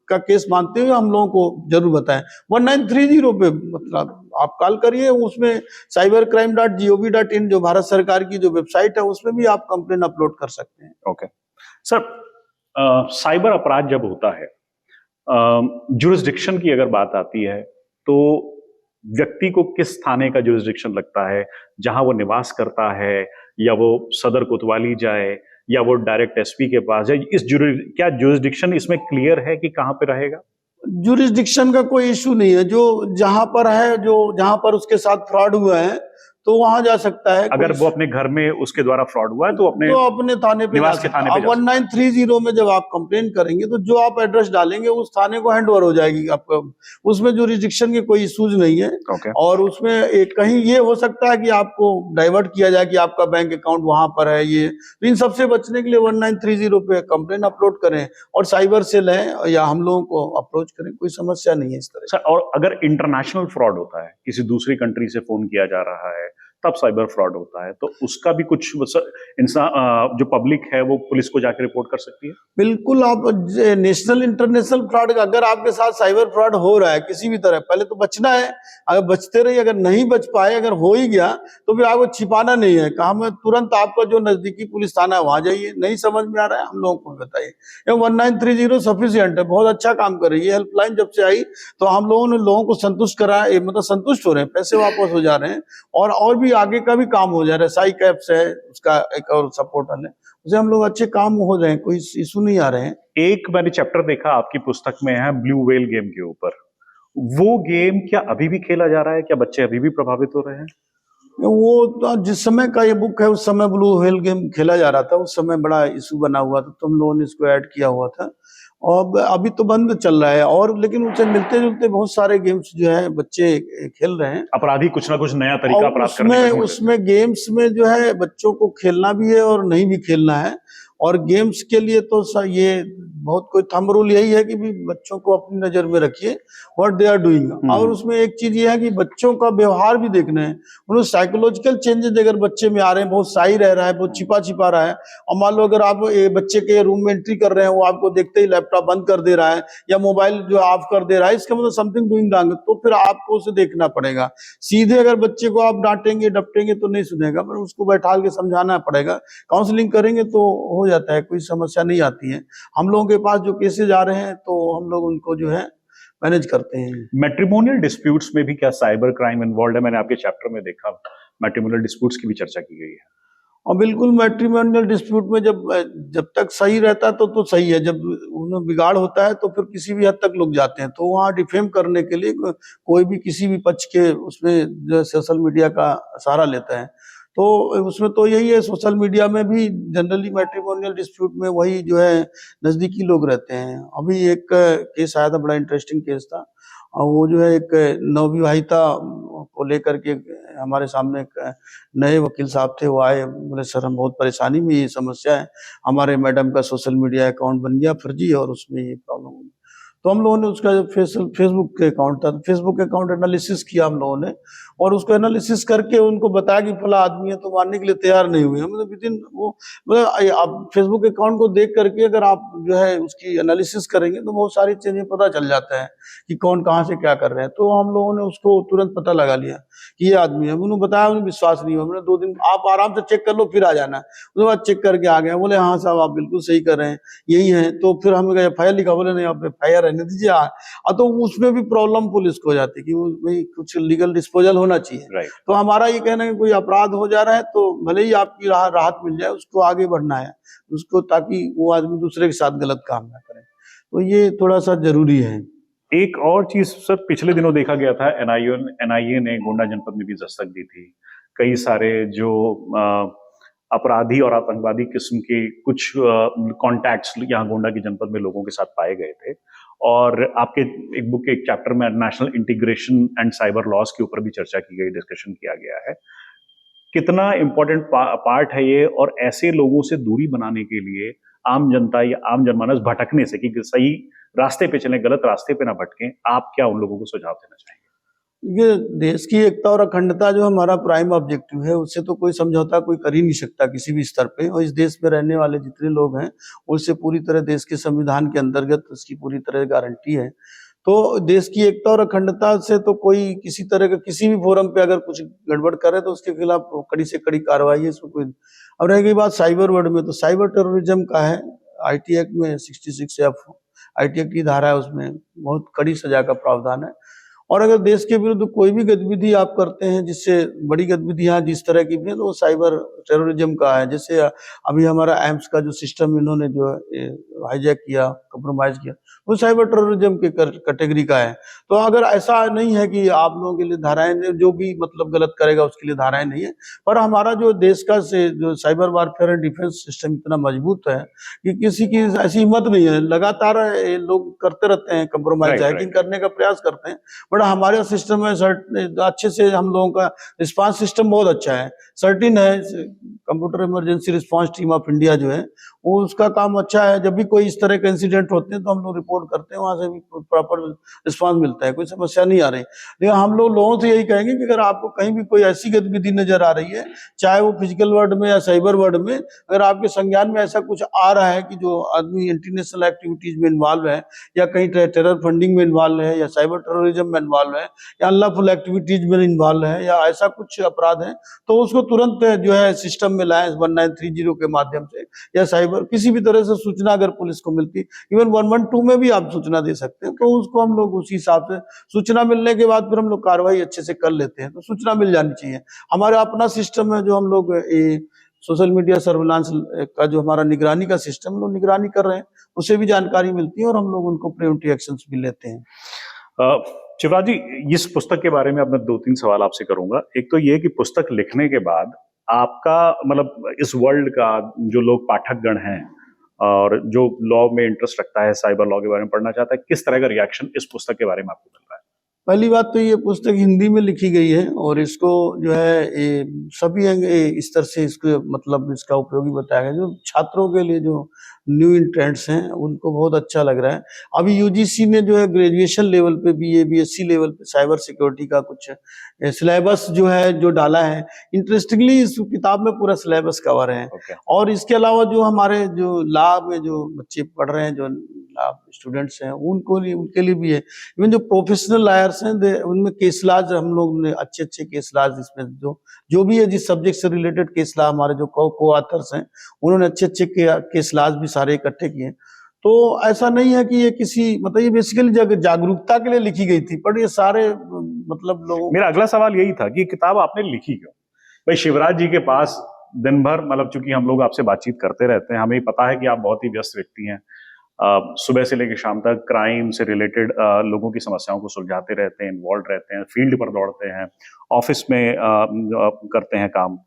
का केस मानते हुए हम लोगों को जरूर बताएं। 1930 पे मतलब आप कॉल करिए, उसमें cybercrime.gov.in जो भारत सरकार की जो वेबसाइट है, उसमें भी आप कंप्लेन अपलोड कर सकते हैं। ओके सर, साइबर अपराध जब होता है, जुरिस्डिक्शन की अगर बात आती है, तो व्यक्ति को किस थाने का जुरिस्डिक्शन लगता है, जहां वो निवास करता है, या वो सदर कोतवाली जाए, या वो डायरेक्ट एसपी के पास जाए? क्या जुरिस्डिक्शन इसमें क्लियर है कि कहां पे रहेगा? जुरिस्डिक्शन का कोई इशू नहीं है। जो जहां पर है, जो जहां पर उसके साथ फ्रॉड हुआ है, तो वहां जा सकता है। अगर वो अपने घर में उसके द्वारा फ्रॉड हुआ है, तो अपने थाने पे निवास के थाने पे 1930 में जब आप कंप्लेन करेंगे, तो जो आप एड्रेस डालेंगे उस थाने को हैंड ओवर हो जाएगी आपका। उसमें जुरिस्डिक्शन के कोई इश्यूज नहीं है। और उसमें कहीं ये हो सकता है कि आपको डाइवर्ट किया जाए कि आपका बैंक अकाउंट वहां पर है। ये तो इन सबसे बचने के लिए 1930 पे कंप्लेन अपलोड करें और साइबर सेल है या हम लोगों को अप्रोच करें, कोई समस्या नहीं है इस तरह। सर, और अगर इंटरनेशनल फ्रॉड होता है, किसी दूसरी कंट्री से फोन किया जा रहा है, तब साइबर फ्रॉड होता है, तो उसका भी कुछ इंसान, जो पब्लिक है, वो पुलिस को जाकर रिपोर्ट कर सकती है? बिल्कुल। आप नेशनल इंटरनेशनल फ्रॉड, अगर आपके साथ साइबर फ्रॉड हो रहा है किसी भी तरह, पहले तो बचना है। अगर बचते रहिए, अगर नहीं बच पाए, अगर हो ही गया, तो फिर आपको छिपाना नहीं है। कहा में तुरंत आपका जो नजदीकी पुलिस थाना है वहां जाइए। नहीं समझ में आ रहा है, हम लोगों को बताइए। 1930 सफिशियंट है, बहुत अच्छा काम कर रही है। हेल्पलाइन जब से आई, तो हम लोगों ने लोगों को संतुष्ट करा, मतलब संतुष्ट हो रहे हैं, पैसे वापस हो जा रहे हैं, और भी आगे का भी काम हो जा रहा है। साइक एप्स है, उसका एक और सपोर्टर है, उसे हम लोग अच्छे काम हो रहे हैं, कोई इशू नहीं आ रहे हैं। एक मैंने चैप्टर देखा आपकी पुस्तक में है ब्लू व्हेल गेम के ऊपर। वो गेम क्या अभी भी खेला जा रहा है? क्या बच्चे अभी भी प्रभावित हो रहे हैं? वो तो जिस समय का ये बुक है, उस समय ब्लू व्हेल गेम खेला जा रहा था। उस समय बड़ा इशू बना हुआ था, तो हम लोगों ने इसको ऐड किया हुआ था। और अभी तो बंद चल रहा है, और लेकिन उससे मिलते जुलते बहुत सारे गेम्स जो है बच्चे खेल रहे हैं। अपराधी कुछ ना कुछ नया तरीका अपराध करने का ढूंढ रहे हैं। उसमें गेम्स में जो है बच्चों को खेलना भी है और नहीं भी खेलना है। और गेम्स के लिए तो ये बहुत कोई थंब रूल यही है कि भी बच्चों को अपनी नजर में रखिए व्हाट दे आर डूइंग। और उसमें एक चीज ये है कि बच्चों का व्यवहार भी देखना है। उन्हें साइकोलॉजिकल चेंजेस अगर बच्चे में आ रहे हैं, बहुत शाई रह रहा है, बहुत छिपा छिपा रहा है, और मान लो अगर आप बच्चे के रूम में एंट्री कर रहे हैं, वो आपको देखते ही लैपटॉप बंद कर दे रहा है या मोबाइल जो ऑफ कर दे रहा है, इसका मतलब समथिंग डूइंग रॉन्ग, तो फिर आपको उसे देखना पड़ेगा। सीधे अगर बच्चे को आप डांटेंगे डपटेंगे तो नहीं सुनेगा, पर उसको बैठा के समझाना पड़ेगा। काउंसलिंग करेंगे तो हो जाता है, कोई समस्या नहीं आती है। हम लोगों के पास जो केसेज आ रहे हैं, तो हम लोग उनको जो है मैनेज करते हैं। मैट्रिमोनियल डिस्प्यूट्स में भी क्या साइबर क्राइम इन्वॉल्व है? मैंने आपके चैप्टर में देखा मैट्रिमोनियल डिस्प्यूट्स की भी चर्चा की गई है। और बिल्कुल मैट्रिमोनियल डिस्प्यूट में जब तक सही रहता है तो सही है, जब उन्हें बिगाड़ होता है तो फिर किसी भी हद तक लोग जाते हैं। तो वहाँ डिफेम करने के लिए कोई भी किसी भी पक्ष के उसमें जो सोशल मीडिया का सहारा लेता है। तो उसमें तो यही है, सोशल मीडिया में भी जनरली मैट्रिमोनियल डिस्प्यूट में वही जो है नजदीकी लोग रहते हैं। अभी एक केस आया था, बड़ा इंटरेस्टिंग केस था, और वो जो है एक नवविवाहिता को लेकर के हमारे सामने एक नए वकील साहब थे, वो आए, बोले सर हम बहुत परेशानी में, ये समस्या है, हमारे मैडम का सोशल मीडिया अकाउंट बन गया फर्जी और उसमें ये प्रॉब्लम हुई। तो हम लोगों ने उसका जो फेसबुक के अकाउंट था, फेसबुक अकाउंट एनालिसिस किया हम लोगों ने, और उसको एनालिसिस करके उनको बताया कि फला आदमी है, तो मानने के लिए तैयार नहीं हुए। मतलब विदिन वो मतलब आप फेसबुक अकाउंट को देख करके अगर आप जो है उसकी एनालिसिस करेंगे तो बहुत सारी चीजें पता चल जाता है कि कौन कहाँ से क्या कर रहे हैं। तो हम लोगों ने उसको तुरंत पता लगा लिया कि ये आदमी है। उन्होंने बताया, उन्हें विश्वास नहीं हुआ। मैंने 2 दिन आप आराम से चेक कर लो फिर आ जाना। उसके बाद चेक करके आ गए, बोले हाँ साहब आप बिल्कुल सही कर रहे हैं, यही है। तो फिर हमने FIR लिखा, बोले नहीं आप FIR रहने दीजिए। तो उसमें भी प्रॉब्लम पुलिस को हो जाती है कि भाई कुछ लीगल डिस्पोजल होना चाहिए। तो हमारा ये कहना है कि कोई अपराध हो जा रहा है तो भले ही आपकी राहत मिल जाए, उसको आगे बढ़ना है उसको, ताकि वो आदमी दूसरे के साथ गलत काम ना करे। तो ये थोड़ा सा जरूरी है। एक और चीज सर, पिछले दिनों देखा गया था, एनआईए ने गोंडा जनपद में भी दस्तक दी थी। कई सारे जो अपराधी और आतंकवादी किस्म के कुछ कॉन्टैक्ट्स यहाँ गोंडा की जनपद में लोगों के साथ पाए गए थे। और आपके एक बुक के एक चैप्टर में national integration and cyber loss के ऊपर भी चर्चा की गई, डिस्कशन किया गया है। कितना इंपॉर्टेंट पार्ट है ये, और ऐसे लोगों से दूरी बनाने के लिए आम जनता या आम जनमानस भटकने से, कि सही रास्ते पे चलें, गलत रास्ते पे ना भटकें, आप क्या उन लोगों को सुझाव देना चाहेंगे? ये देश की एकता और अखंडता जो हमारा प्राइम ऑब्जेक्टिव है, उससे तो कोई समझौता कोई कर ही नहीं सकता किसी भी स्तर पे। और इस देश में रहने वाले जितने लोग हैं, उससे पूरी तरह देश के संविधान के अंतर्गत उसकी पूरी तरह गारंटी है। तो देश की एकता और अखंडता से तो कोई किसी तरह का किसी भी फोरम पे अगर कुछ गड़बड़ करे तो उसके खिलाफ कड़ी से कड़ी कार्रवाई है, इसमें कोई। अब रह गई बात साइबर वर्ल्ड में, तो साइबर टेररिज्म का है, IT एक्ट में 66F IT एक्ट की धारा है, उसमें बहुत कड़ी सजा का प्रावधान है। और अगर देश के विरुद्ध कोई भी गतिविधि आप करते हैं, जिससे बड़ी गतिविधियां जिस तरह की भी हैं, तो वो साइबर टेररिज्म का है। जैसे अभी हमारा एम्स का जो सिस्टम इन्होंने जो हाईजैक किया, कंप्रोमाइज किया, वो साइबर टेररिज्म के कैटेगरी का है। तो अगर ऐसा नहीं है कि आप लोगों के लिए धाराएं, जो भी मतलब गलत करेगा उसके लिए धाराएं नहीं है, पर हमारा जो देश का जो cyber warfare and defence system इतना मजबूत है कि किसी की ऐसी हिम्मत नहीं है। लगातार लोग करते रहते हैं कंप्रोमाइज, हैकिंग करने का प्रयास करते हैं, बट हमारे सिस्टम में अच्छे से हम लोगों का रिस्पांस सिस्टम बहुत अच्छा है, सर्टिन है। Computer emergency response team of India जो है, वो उसका काम अच्छा है। जब भी कोई इस तरह के इंसिडेंट होते हैं तो हम लोग रिपोर्ट करते हैं, वहां से भी प्रॉपर रिस्पांस मिलता है, कोई समस्या नहीं आ रही। लेकिन हम लोग लोगों से यही कहेंगे कि अगर आपको कहीं भी कोई ऐसी गतिविधि नजर आ रही है, चाहे वो फिजिकल वर्ल्ड में या साइबर वर्ल्ड में, अगर आपके संज्ञान में ऐसा कुछ आ रहा है कि जो आदमी इंटरनेशनल एक्टिविटीज में इन्वॉल्व है, या कहीं टेरर फंडिंग में इन्वॉल्व है, या साइबर टेररिज्म में इन्वॉल्व है, या अनलॉफुल एक्टिविटीज में इन्वॉल्व है, या ऐसा कुछ अपराध है, तो उसको तुरंत जो है सिस्टम में लाएं 1930 के माध्यम से, या साइबर किसी भी तरह से सूचना अगर पुलिस को मिलती, इवन 112 में भी आप सूचना दे सकते हैं। तो उसको हम लोग उसी हिसाब से, सूचना मिलने के बाद फिर हम लोग कार्रवाई अच्छे से कर लेते हैं। तो सूचना मिल जानी चाहिए। हमारा अपना सिस्टम है जो हम लोग सोशल मीडिया सर्विलांस का जो हमारा निगरानी का सिस्टम, लोग निगरानी कर रहे हैं, उससे भी जानकारी मिलती है और हम लोग उनको प्रिवेंटिव एक्शंस भी लेते हैं। शिवराज जी, इस पुस्तक के बारे में अब मैं 2-3 सवाल आपसे करूंगा। एक तो ये कि पुस्तक लिखने के बाद आपका मतलब इस वर्ल्ड का, जो लोग पाठकगण हैं और जो लॉ में इंटरेस्ट रखता है, साइबर लॉ के बारे में पढ़ना चाहता है, किस तरह का रिएक्शन इस पुस्तक के बारे में आपको मिल रहा है? पहली बात तो ये पुस्तक हिंदी में लिखी गई है, और इसको जो है सभी इस तरह से इसको मतलब इसका उपयोगी बताया गया, जो छात्रों के लिए जो न्यू इंट्रेंट्स हैं उनको बहुत अच्छा लग रहा है। अभी UGC ने जो है ग्रेजुएशन लेवल पे, BA BSc लेवल पे साइबर सिक्योरिटी का कुछ सिलेबस जो है जो डाला है। इंटरेस्टिंगली इस किताब में पूरा सिलेबस कवर है। और इसके अलावा जो हमारे जो लॉ में जो बच्चे पढ़ रहे हैं, जो स्टूडेंट्स हैं, उनके लिए भी है। इवन जो प्रोफेशनल लॉयर्स हैं, उनमें केस लॉज हम लोग ने अच्छे केस लॉज, इसमें जो भी है जिस सब्जेक्ट से रिलेटेड केस लॉ, हमारे जो को ऑथर्स हैं, उन्होंने अच्छे केस लॉज भी सारे इकट्ठे किए। तो ऐसा नहीं है कि ये किसी मतलब ये बेसिकली जागरूकता के लिए लिखी गई थी, पर ये सारे मतलब लोगों मेरा अगला सवाल यही था कि ये किताब आपने लिखी क्यों? भाई शिवराज जी के पास दिन भर, मतलब चूंकि हम लोग आपसे बातचीत करते रहते हैं, हमें पता है कि आप बहुत ही व्यस्त व्यक्ति हैं। सुबह से लेकर शाम तक क्राइम से रिलेटेड लोगों की समस्याओं को सुलझाते रहते हैं, इन्वॉल्व रहते हैं, फील्ड पर दौड़ते हैं, ऑफिस में करते हैं काम।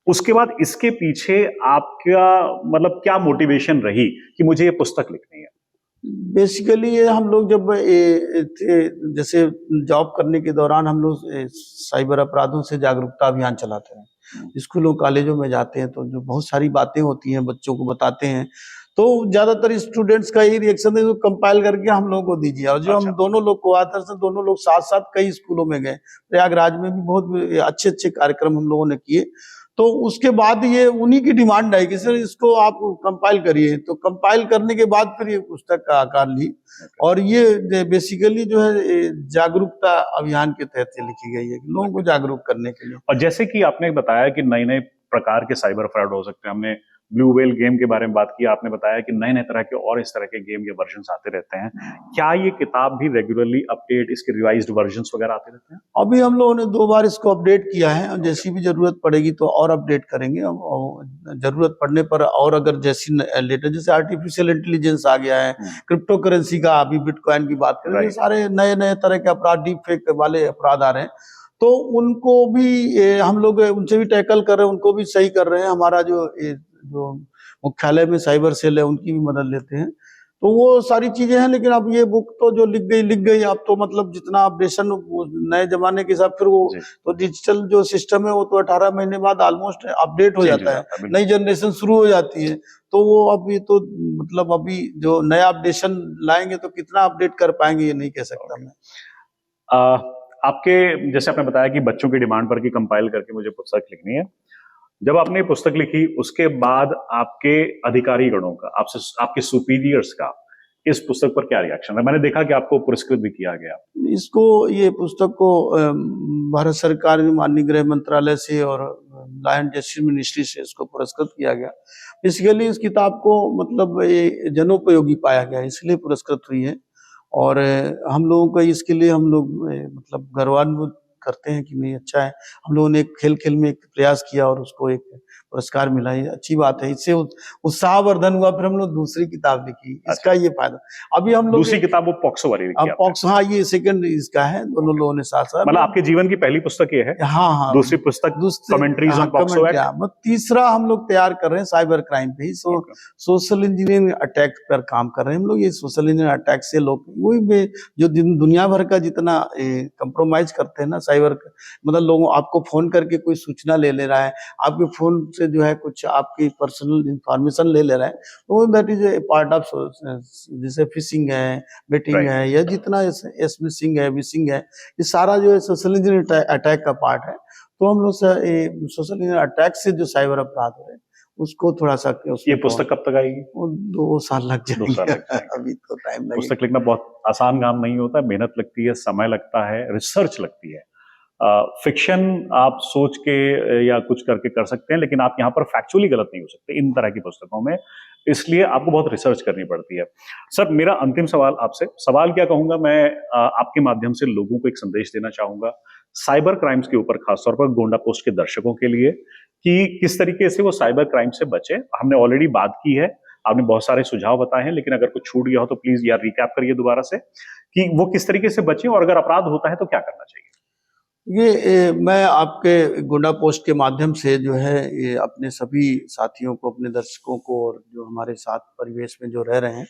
उसके बाद इसके पीछे आपका मतलब क्या मोटिवेशन रही कि मुझे ये पुस्तक लिखनी है? बेसिकली ये हम लोग जब जैसे जॉब करने के दौरान हम लोग साइबर अपराधों से जागरूकता अभियान चलाते हैं। स्कूलों कॉलेजों में जाते हैं तो जो बहुत सारी बातें होती हैं बच्चों को बताते हैं, तो ज्यादातर स्टूडेंट्स का यही रिएक्शन है, कंपाइल करके हम लोगों को दीजिए। और जो अच्छा। हम दोनों लोग को आतर से दोनों लोग साथ साथ कई स्कूलों में गए, प्रयागराज में भी बहुत अच्छे अच्छे कार्यक्रम हम लोगों ने किए। तो उसके बाद ये उन्हीं की डिमांड है कि सर इसको आप कंपाइल करिए, तो कंपाइल करने के बाद फिर ये पुस्तक का आकार ली। और ये बेसिकली जो है जागरूकता अभियान के तहत ये लिखी गई है कि लोगों को जागरूक करने के लिए। और जैसे कि आपने बताया कि नए नए प्रकार के साइबर फ्रॉड हो सकते हैं, हमने ब्लू व्हेल गेम के बारे में बात की, आपने बताया कि नए नए तरह के और इस तरह के गेम के वर्जन्स आते रहते हैं। क्या ये किताब भी रेगुलरली अपडेट, इसके रिवाइज्ड वर्जन्स वगैरह आते रहते हैं? अभी हम लोगों ने 2 बार इसको अपडेट किया है और जैसी भी जरूरत पड़ेगी तो और अपडेट करेंगे। और जरूरत पड़ने पर और अगर जैसी लेटेस्ट जैसे आर्टिफिशियल इंटेलिजेंस आ गया है, क्रिप्टो करेंसी का, अभी बिटकॉइन की बात करें, ये सारे नए नए तरह के अपराध, डीप फेक वाले अपराध आ रहे हैं, तो उनको भी हम लोग उनसे भी टैकल कर रहे हैं, उनको भी सही कर रहे हैं। हमारा जो मुख्यालय में साइबर सेल है उनकी भी मदद लेते हैं। तो वो सारी चीजें हैं, लेकिन अब ये बुक तो जो लिख गई। अब तो मतलब जितना अपडेशन नए जमाने के हिसाब, फिर वो तो डिजिटल जो सिस्टम है वो तो 18 महीने बाद ऑलमोस्ट अपडेट हो जाता है, नई जनरेशन शुरू हो जाती है। तो वो अभी तो मतलब अभी जो नया अपडेशन लाएंगे तो कितना अपडेट कर पाएंगे ये नहीं कह सकता मैं। आपके जैसे आपने बताया कि बच्चों की डिमांड पर कि कंपाइल करके मुझे पुस्तक लिखनी है, जब आपने पुस्तक लिखी उसके बाद आपके अधिकारी गणों का, आपसे आपके सुपीरियर्स का इस पुस्तक पर क्या रिएक्शन है? मैंने देखा कि आपको पुरस्कृत भी किया गया। ये पुस्तक को भारत सरकार में माननीय गृह मंत्रालय से और लॉ एंड जस्टिस मिनिस्ट्री से इसको पुरस्कृत किया गया। बेसिकली इस किताब को मतलब ये जनोपयोगी पाया गया, इसलिए पुरस्कृत हुई है। और हम लोगों का इसके लिए हम लोग मतलब गौरवान्वित करते हैं कि नहीं, अच्छा है। हम लोगों ने खेल खेल में एक प्रयास किया और उसको एक पुरस्कार मिला, ये अच्छी बात है। इससे उत्साहवर्धन हुआ, फिर हम लोग दूसरी किताब लिखी, इसका ये फायदा। अभी हम लोग दूसरी किताब वो पॉक्सो वाली लिखी आपने? पॉक्सो, हाँ, ये सेकंड इसका है, दोनों लोगों ने साथ साथ। मतलब आपके जीवन की पहली पुस्तक ये है? हाँ, दूसरी पुस्तक कमेंट्रीज ऑन पॉक्सो एक्ट। तीसरा हम लोग तैयार कर रहे हैं साइबर क्राइम पे ही। सोशल इंजीनियरिंग अटैक पर काम कर रहे हैं हम लोग। ये सोशल इंजीनियरिंग अटैक से लोग वही जो दुनिया भर का जितना कंप्रोमाइज करते हैं ना साइबर, मतलब लोगों आपको फोन करके कोई सूचना ले रहा है, आपके फोन से जो है कुछ आपकी पर्सनल इंफॉर्मेशन ले रहा है, तो that is a part of, जैसे फिशिंग है, बेटिंग है, या जितना एसमिशिंग है, विशिंग है, ये सारा जो है सोशल इंजीनियरिंग अटैक का पार्ट है। तो हम लोग सोशल इंजीनियरिंग अटैक से जो साइबर अपराध हो रहे हैं उसको थोड़ा सा। ये पुस्तक कब तक आएगी? 2 साल लग जाएंगे। 2 साल लग जाएंगे। अभी तो टाइम लगेगा। पुस्तक लिखना बहुत आसान काम नहीं होता, मेहनत लगती है, समय लगता है, रिसर्च लगती है। फिक्शन आप सोच के या कुछ करके कर सकते हैं, लेकिन आप यहाँ पर फैक्चुअली गलत नहीं हो सकते इन तरह की पुस्तकों में, इसलिए आपको बहुत रिसर्च करनी पड़ती है। सर, मेरा अंतिम सवाल आपसे, सवाल क्या कहूंगा मैं, आपके माध्यम से लोगों को एक संदेश देना चाहूंगा साइबर क्राइम्स के ऊपर, खासतौर पर गोंडा पोस्ट के दर्शकों के लिए, कि किस तरीके से वो साइबर क्राइम से बचे। हमने ऑलरेडी बात की है, आपने बहुत सारे सुझाव बताए हैं, लेकिन अगर कुछ छूट गया हो तो प्लीज यार रिकैप करिए दोबारा से कि वो किस तरीके से बचे, और अगर अपराध होता है तो क्या करना चाहिए। मैं आपके गोंडा पोस्ट के माध्यम से जो है ये अपने सभी साथियों को, अपने दर्शकों को, और जो हमारे साथ परिवेश में जो रह रहे हैं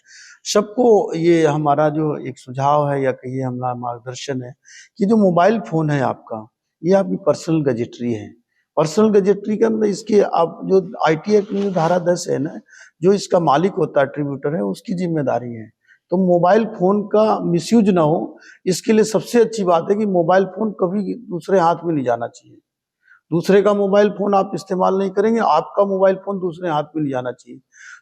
सबको ये हमारा जो एक सुझाव है या कहिए हमारा मार्गदर्शन है कि जो मोबाइल फोन है आपका, ये आपकी पर्सनल गजेटरी है। पर्सनल गजेटरी का मतलब इसकी आप जो IT एक्ट में धारा 10 है ना, जो इसका मालिक होता है, ट्रिब्यूटर है, उसकी जिम्मेदारी है। तो मोबाइल फोन का मिसयूज ना हो, इसके लिए सबसे अच्छी बात है कि मोबाइल फोन कभी दूसरे हाथ में नहीं जाना चाहिए। दूसरे का मोबाइल फोन आप इस्तेमाल नहीं करेंगे, आपका मोबाइल फोन दूसरे हाथ में नहीं जाना चाहिए।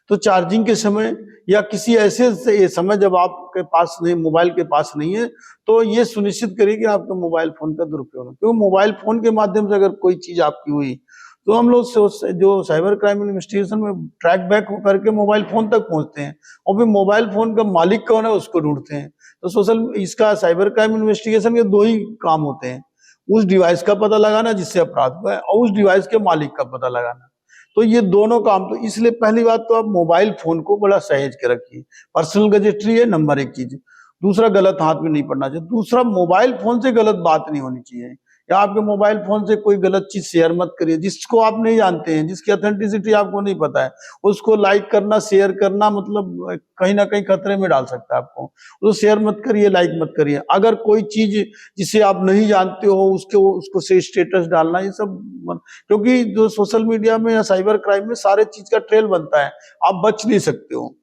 तो चार्जिंग के समय या किसी ऐसे समय जब आपके पास नहीं, मोबाइल के पास नहीं है, तो ये सुनिश्चित करिए कि आपके मोबाइल फोन का दुरुपयोग हो, क्योंकि मोबाइल फोन के माध्यम से अगर कोई चीज आपकी हुई तो हम लोग जो साइबर क्राइम इन्वेस्टिगेशन में ट्रैक बैक होकर के मोबाइल फोन तक पहुंचते हैं और फिर मोबाइल फोन का मालिक कौन है उसको ढूंढते हैं। तो इसका साइबर क्राइम इन्वेस्टिगेशन के दो ही काम होते हैं, उस डिवाइस का पता लगाना जिससे अपराध हुआ है और उस डिवाइस के मालिक का पता लगाना। तो ये दोनों काम, तो इसलिए पहली बात तो आप मोबाइल फोन को बड़ा सहेज के रखिए। पर्सनल गैजेट्री है नंबर एक चीज। दूसरा, गलत हाथ में नहीं पड़ना चाहिए। दूसरा, मोबाइल फोन से गलत बात नहीं होनी चाहिए, या आपके मोबाइल फोन से कोई गलत चीज शेयर मत करिए जिसको आप नहीं जानते हैं, जिसकी ऑथेंटिसिटी आपको नहीं पता है। उसको लाइक करना, शेयर करना मतलब कहीं ना कहीं खतरे में डाल सकता है आपको। तो शेयर मत करिए, लाइक मत करिए। अगर कोई चीज जिसे आप नहीं जानते हो उसको से स्टेटस डालना, ये सब क्योंकि जो सोशल मीडिया में या साइबर क्राइम में सारे चीज का ट्रेल बनता है, आप बच नहीं सकते हो।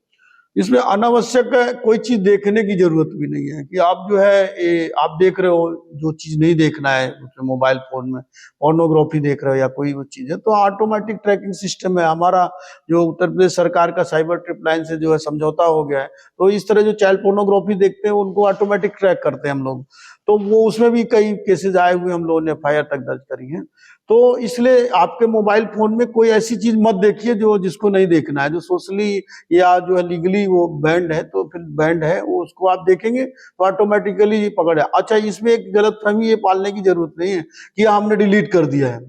इसमें अनावश्यक कोई चीज देखने की जरूरत भी नहीं है कि आप जो है आप देख रहे हो जो चीज नहीं देखना है मोबाइल फोन में, पोर्नोग्राफी देख रहे हो या कोई वो चीज है, तो ऑटोमेटिक ट्रैकिंग सिस्टम है हमारा। जो उत्तर प्रदेश सरकार का साइबर ट्रिपलाइन से जो है समझौता हो गया है, तो इस तरह जो चाइल्ड पोर्नोग्राफी देखते हैं उनको ऑटोमेटिक ट्रैक करते हैं हम लोग। तो वो उसमें भी कई केसेस आए हुए, हम लोगों ने FIR तक दर्ज करी है। तो इसलिए आपके मोबाइल फोन में कोई ऐसी चीज मत देखिए जो जिसको नहीं देखना है, जो सोशली या जो है लीगली वो बैंड है, तो फिर बैंड है वो, उसको आप देखेंगे तो ऑटोमेटिकली पकड़ है। अच्छा, इसमें एक गलतफहमी ये पालने की जरूरत नहीं है कि हमने डिलीट कर दिया है।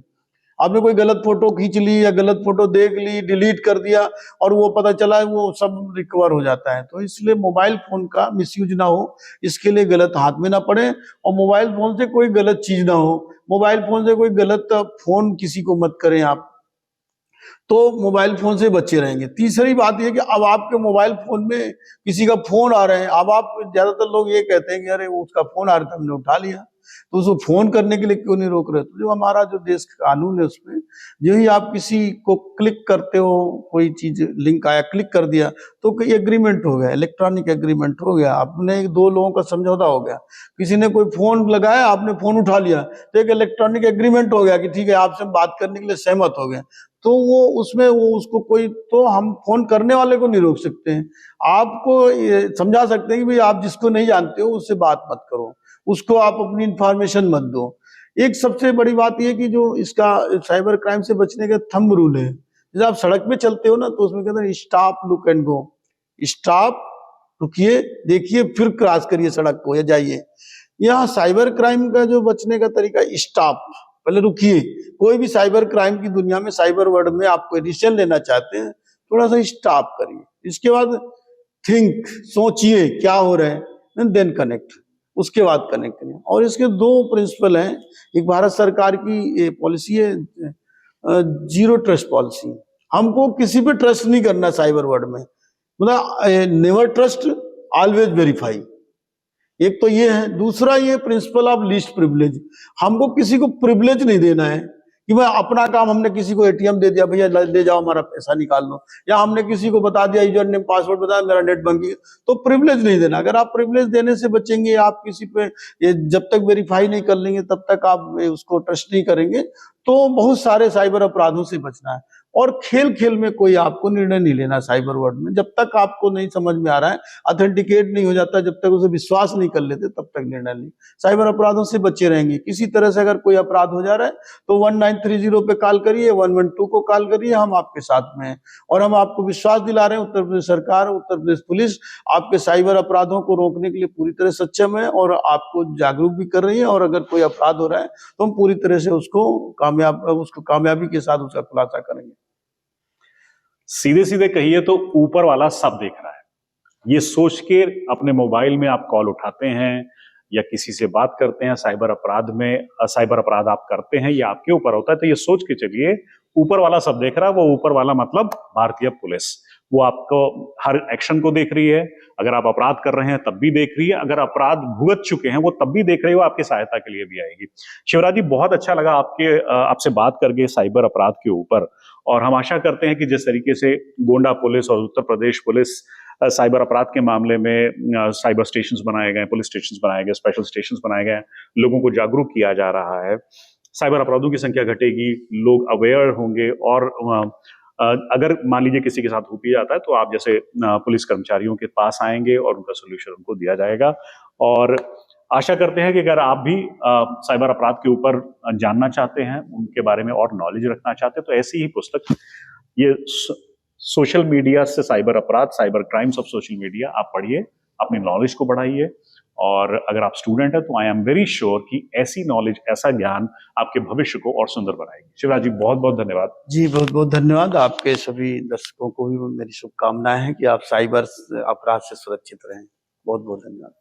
आपने कोई गलत फोटो खींच ली या गलत फोटो देख ली, डिलीट कर दिया और वो पता चला वो सब रिकवर हो जाता है। तो इसलिए मोबाइल फोन का मिसयूज ना हो, इसके लिए गलत हाथ में ना पड़े, और मोबाइल फोन से कोई गलत चीज ना हो, मोबाइल फोन से कोई गलत फोन किसी को मत करें आप, तो मोबाइल फोन से बचे रहेंगे। तीसरी बात यह कि अब आपके मोबाइल फोन में किसी का फोन आ रहे हैं, अब आप ज्यादातर लोग ये कहते हैं कि अरे उसका फोन आ रहा था हमने उठा लिया, तो उसको फोन करने के लिए क्यों नहीं रोक रहे? तो जो हमारा जो देश का कानून है उसमें जो ही आप किसी को क्लिक करते हो, कोई चीज लिंक आया क्लिक कर दिया, तो कोई एग्रीमेंट हो गया, इलेक्ट्रॉनिक एग्रीमेंट हो गया, अपने दो लोगों का समझौता हो गया। किसी ने कोई फोन लगाया, आपने फोन उठा लिया, तो एक इलेक्ट्रॉनिक एग्रीमेंट हो गया कि ठीक है आपसे बात करने के लिए सहमत हो गए। तो वो उसमें वो उसको कोई, तो हम फोन करने वाले को नहीं रोक सकते हैं, आपको ये समझा सकते हैं कि भाई आप जिसको नहीं जानते हो उससे बात मत करो, उसको आप अपनी इंफॉर्मेशन मत दो। एक सबसे बड़ी बात यह कि जो इसका साइबर क्राइम से बचने का थंब रूल है, जैसे आप सड़क पे चलते हो ना, तो उसमें कहते हैं stop look and go. Stop, रुकिए, देखिए, फिर क्रॉस करिए सड़क को या जाइए। यहाँ साइबर क्राइम का जो बचने का तरीका, स्टॉप, पहले रुकिए। कोई भी साइबर क्राइम की दुनिया में, साइबर वर्ल्ड में आप कोई डिसीजन लेना चाहते हैं, थोड़ा सा स्टॉप करिए, इसके बाद थिंक, सोचिए क्या हो रहा है, एंड देन कनेक्ट, उसके बाद कनेक्ट करिए। और इसके दो प्रिंसिपल हैं। एक भारत सरकार की पॉलिसी है, जीरो ट्रस्ट पॉलिसी। हमको किसी पे ट्रस्ट नहीं करना साइबर वर्ल्ड में, मतलब नेवर ट्रस्ट, ऑलवेज वेरीफाई। एक तो ये है। दूसरा, ये प्रिंसिपल ऑफ लीस्ट प्रिविलेज, हमको किसी को प्रिविलेज नहीं देना है कि मैं अपना काम, हमने किसी को ATM दे दिया, भैया ले जाओ हमारा पैसा निकाल लो, या हमने किसी को बता दिया यूजर नेम पासवर्ड बताया मेरा नेट बैंकिंग, तो प्रिविलेज नहीं देना। अगर आप प्रिविलेज देने से बचेंगे, आप किसी पे जब तक वेरीफाई नहीं कर लेंगे तब तक आप उसको ट्रस्ट नहीं करेंगे, तो बहुत सारे साइबर अपराधों से बचना है। और खेल खेल में कोई आपको निर्णय नहीं लेना साइबर वर्ल्ड में, जब तक आपको नहीं समझ में आ रहा है, ऑथेंटिकेट नहीं हो जाता, जब तक उसे विश्वास नहीं कर लेते, तब तक निर्णय नहीं। साइबर अपराधों से बचे रहेंगे। किसी तरह से अगर कोई अपराध हो जा रहा है तो 1930 पे कॉल करिए, 112 को कॉल करिए, हम आपके साथ में हैं। और हम आपको विश्वास दिला रहे हैं, उत्तर प्रदेश सरकार, उत्तर प्रदेश पुलिस आपके साइबर अपराधों को रोकने के लिए पूरी तरह सक्षम है और आपको जागरूक भी कर रही है। और अगर कोई अपराध हो रहा है तो हम पूरी तरह से उसको कामयाबी के साथ उसका खुलासा करेंगे। सीधे सीधे कहिए तो ऊपर वाला सब देख रहा है, ये सोच के अपने मोबाइल में आप कॉल उठाते हैं या किसी से बात करते हैं, साइबर अपराध आप करते हैं, ये आपके ऊपर होता है। तो ये सोच के चलिए ऊपर वाला सब देख रहा है। वो ऊपर वाला मतलब भारतीय पुलिस, वो आपको हर एक्शन को देख रही है। अगर आप अपराध कर रहे हैं तब भी देख रही है, अगर अपराध भुगत चुके हैं वो तब भी देख रही है, वो आपकी सहायता के लिए भी आएगी। शिवराज जी, बहुत अच्छा लगा आपसे बात करके साइबर अपराध के ऊपर, और हम आशा करते हैं कि जिस तरीके से गोंडा पुलिस और उत्तर प्रदेश पुलिस साइबर अपराध के मामले में साइबर स्टेशंस बनाए गए, पुलिस स्टेशंस बनाए गए, स्पेशल स्टेशंस बनाए गए, लोगों को जागरूक किया जा रहा है, साइबर अपराधों की संख्या घटेगी, लोग अवेयर होंगे। और अगर मान लीजिए किसी के साथ हो भी जाता है तो आप जैसे पुलिस कर्मचारियों के पास आएंगे और उनका सोल्यूशन उनको दिया जाएगा। और आशा करते हैं कि अगर आप भी साइबर अपराध के ऊपर जानना चाहते हैं, उनके बारे में और नॉलेज रखना चाहते हैं, तो ऐसी ही पुस्तक, ये सोशल मीडिया से साइबर अपराध, cyber crimes of social media, आप पढ़िए, अपनी नॉलेज को बढ़ाइए। और अगर आप स्टूडेंट हैं तो आई एम वेरी श्योर कि ऐसी नॉलेज, ऐसा ज्ञान आपके भविष्य को और सुंदर बनाएगी। शिवराज जी, बहुत बहुत धन्यवाद। जी, बहुत बहुत धन्यवाद। आपके सभी दर्शकों को भी मेरी शुभकामनाएं हैं कि आप साइबर अपराध से सुरक्षित रहें। बहुत बहुत धन्यवाद।